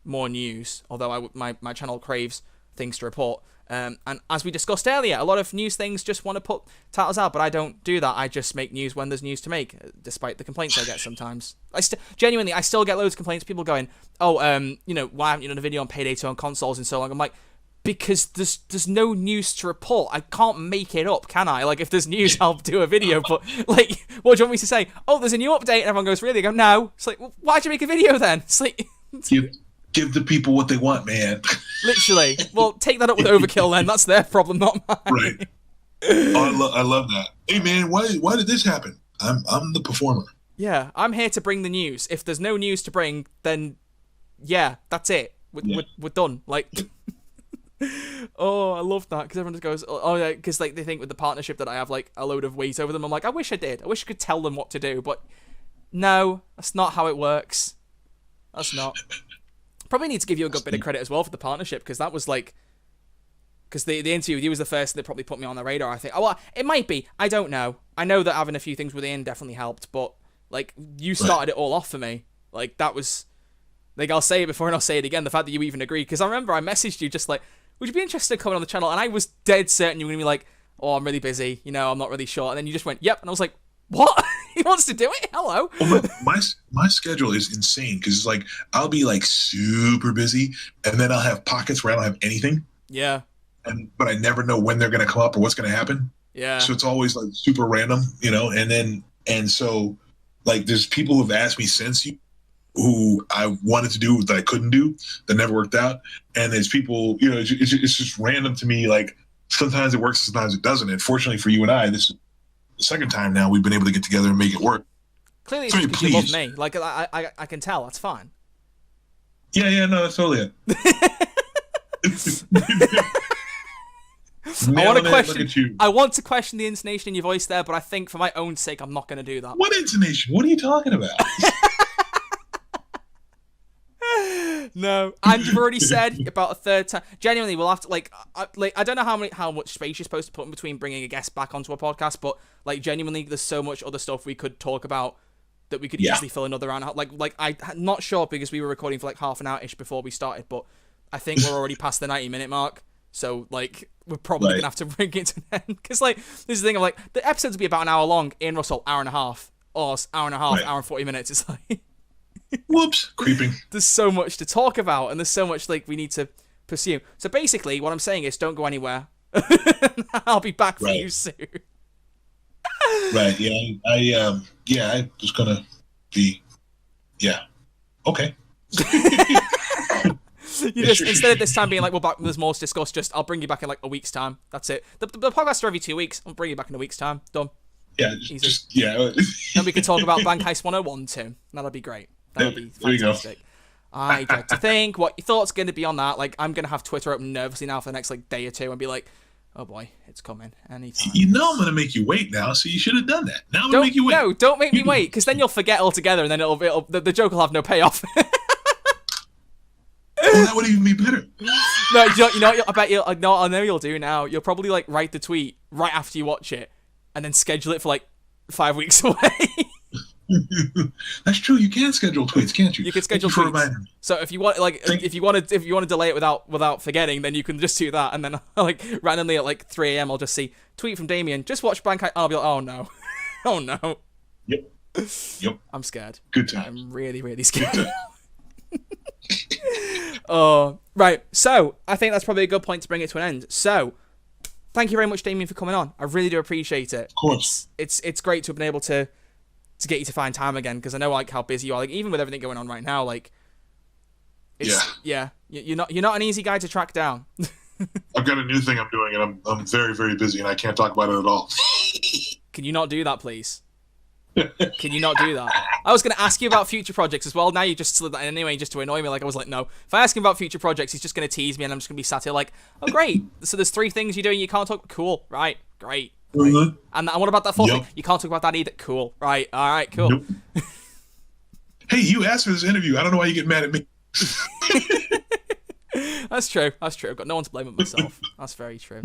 more news. Although my channel craves things to report. And as we discussed earlier, a lot of news things just want to put titles out, but I don't do that. I just make news when there's news to make, despite the complaints I get sometimes. I still get loads of complaints. People going, why haven't you done a video on Payday 2 on consoles in so long? I'm like, because there's no news to report. I can't make it up, can I? Like, if there's news, I'll do a video. But like, what do you want me to say? Oh, there's a new update, and everyone goes, really? I go, no. It's like, well, why'd you make a video then? It's like, give the people what they want, man. Literally. Well, take that up with Overkill then. That's their problem, not mine. Right. Oh, I love that. Hey, man, why did this happen? I'm the performer. Yeah, I'm here to bring the news. If there's no news to bring, then yeah, that's it. We're done. Like, Oh, I love that because everyone just goes, oh yeah, because like they think with the partnership that I have like a load of weight over them. I'm like, I wish I did. I wish I could tell them what to do, but no, that's not how it works. That's not. Probably need to give you a good bit of credit as well for the partnership because that was like, because the interview with you was the first that probably put me on the radar. I think. Oh, well, it might be. I don't know. I know that having a few things with Ian definitely helped, but like you started it all off for me. Like that was, like I'll say it before and I'll say it again. The fact that you even agreed, because I remember I messaged you just like, would you be interested in coming on the channel? And I was dead certain you were gonna be like, oh, I'm really busy. You know, I'm not really sure. And then you just went, yep. And I was like, what? He wants to do it? Hello. Well, my schedule is insane because it's like I'll be like super busy, and then I'll have pockets where I don't have anything. Yeah. But I never know when they're gonna come up or what's gonna happen. Yeah. So it's always like super random, you know. And so like there's people who've asked me since you who I wanted to do that I couldn't do that never worked out, and there's people, you know, it's just random to me. Like sometimes it works, sometimes it doesn't. And fortunately for you and I, this is the second time now we've been able to get together and make it work. Clearly, it's because you love me. Like I can tell. That's fine. Yeah, no, that's totally it. I want to question the intonation in your voice there, but I think for my own sake, I'm not going to do that. What intonation? What are you talking about? No, and you've already said about a third time. Genuinely, we'll have to like I don't know how much space you're supposed to put in between bringing a guest back onto a podcast, but like genuinely, there's so much other stuff we could talk about that we could easily fill another round out. Like I'm not sure because we were recording for like half an hour ish before we started, but I think we're already past the 90-minute mark. So like we're probably gonna have to bring it to an end because like this is the thing of like the episodes will be about an hour long. Ian Russell, hour and a half, or hour and a half, hour and 40 minutes. It's like. Whoops, creeping. There's so much to talk about, and there's so much like we need to pursue. So basically, what I'm saying is, don't go anywhere. I'll be back for you soon. Right? Yeah. I was gonna be. Yeah. Okay. You just instead of this time being like, well, back there's more to discuss. Just I'll bring you back in like a week's time. That's it. The podcasts are every 2 weeks. I'll bring you back in a week's time. Done. Yeah. Then we can talk about Bank Heist 101 too. That'll be great. That'll be fantastic. I get to think what your thoughts going to be on that. Like, I'm going to have Twitter open nervously now for the next like day or two and be like, oh boy, it's coming anytime. You know I'm going to make you wait now, so you should have done that. Now I'm going to make you wait. No, don't make me wait, because then you'll forget altogether, and then the joke will have no payoff. Well, that would even be better. No, you know what? I bet you'll. No, I know you'll do now. You'll probably like write the tweet right after you watch it, and then schedule it for like 5 weeks away. That's true. You can schedule tweets, can't you? You can schedule tweets. So if you want, like, if you want to delay it without forgetting, then you can just do that, and then like randomly at like 3 a.m. I'll just see tweet from Damion. Just watch Bank Heist. I'll be like, oh no, oh no. Yep. I'm scared. Good time. I'm really, really scared. Oh, right. So I think that's probably a good point to bring it to an end. So thank you very much, Damion, for coming on. I really do appreciate it. Of course. It's great to have been able to get you to find time again, because I know like how busy you are. Like even with everything going on right now, like you're not an easy guy to track down. I've got a new thing I'm doing, and I'm very, very busy, and I can't talk about it at all. Can you not do that, please? Can you not do that? I was going to ask you about future projects as well. Now you just slid that in anyway, just to annoy me. Like I was like, no. If I ask him about future projects, he's just going to tease me, and I'm just going to be sat here like, oh great. So there's 3 things you're doing you can't talk. Cool, right? Great. Mm-hmm. And what about that 4th thing? You can't talk about that either. Cool, right? All right, cool. Nope. Hey, you asked for this interview. I don't know why you get mad at me. That's true. I've got no one to blame but myself. That's very true.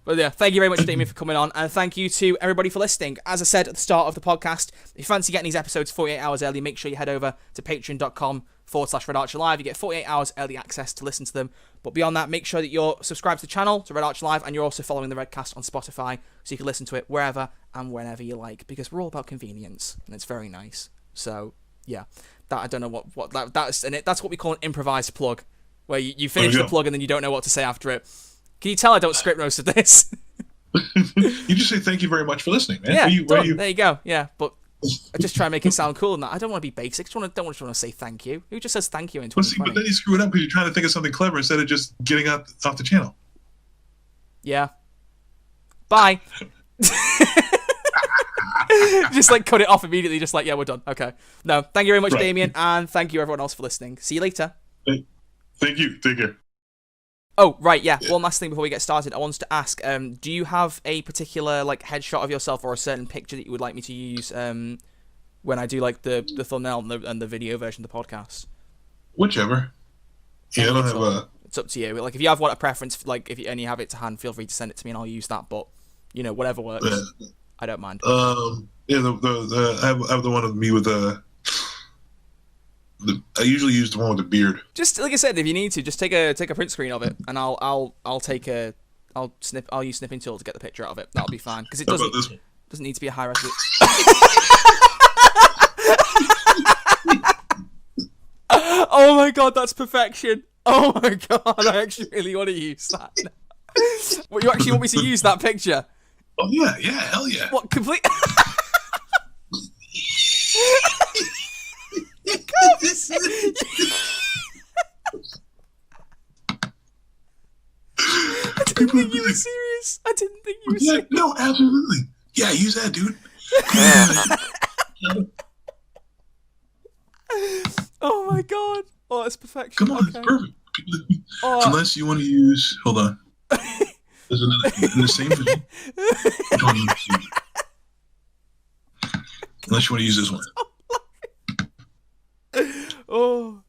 But yeah, thank you very much, Damion, for coming on, and thank you to everybody for listening. As I said at the start of the podcast, if you fancy getting these episodes 48 hours early, make sure you head over to patreon.com/RedArcherLive. You get 48 hours early access to listen to them. But beyond that, make sure that you're subscribed to the channel, to Red Archer Live, and you're also following the Redcast on Spotify, so you can listen to it wherever and whenever you like, because we're all about convenience, and it's very nice. So yeah, that I don't know what that's what we call an improvised plug, where you finish the plug and then you don't know what to say after it. Can you tell I don't script most of this? You just say thank you very much for listening, man. Yeah, there you go. Yeah, but I just try and make it sound cool, and that I don't want to be basic. I don't want to say thank you. Who just says thank you in 2020? But then you screw it up because you're trying to think of something clever instead of just getting off the channel. Yeah. Bye. Just like cut it off immediately. Just like, yeah, we're done. Okay. No, thank you very much, Damion, and thank you everyone else for listening. See you later. Thank you. Take care. Oh, right, yeah. One last thing before we get started. I wanted to ask, do you have a particular like headshot of yourself or a certain picture that you would like me to use when I do like the thumbnail and the video version of the podcast? Whichever. Yeah, I don't have a... It's up to you. Like, if you have a preference, like, if you only have it to hand, feel free to send it to me and I'll use that. But, you know, whatever works. I don't mind. Yeah, I have the one of me with I usually use the one with the beard. Just like I said, if you need to, just take a print screen of it, and I'll use snipping tool to get the picture out of it. That'll be fine because it doesn't need to be a high resolution. Oh my god, that's perfection. Oh my god, I actually really want to use that. What, you actually want me to use that picture? Oh yeah, hell yeah. What, complete? You can't be serious. I didn't think you were serious. Yeah, no, absolutely. Yeah, use that, dude. Oh my god. Oh, it's perfection. Come on, okay. It's perfect. Unless you want to use... Hold on. There's another... In the same thing. Unless you want to use this one. Oh.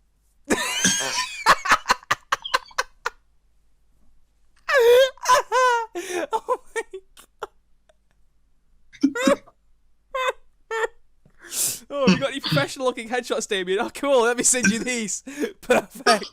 Oh my god. Oh, have you got any professional looking headshots, Damion? Oh, cool. Let me send you these. Perfect.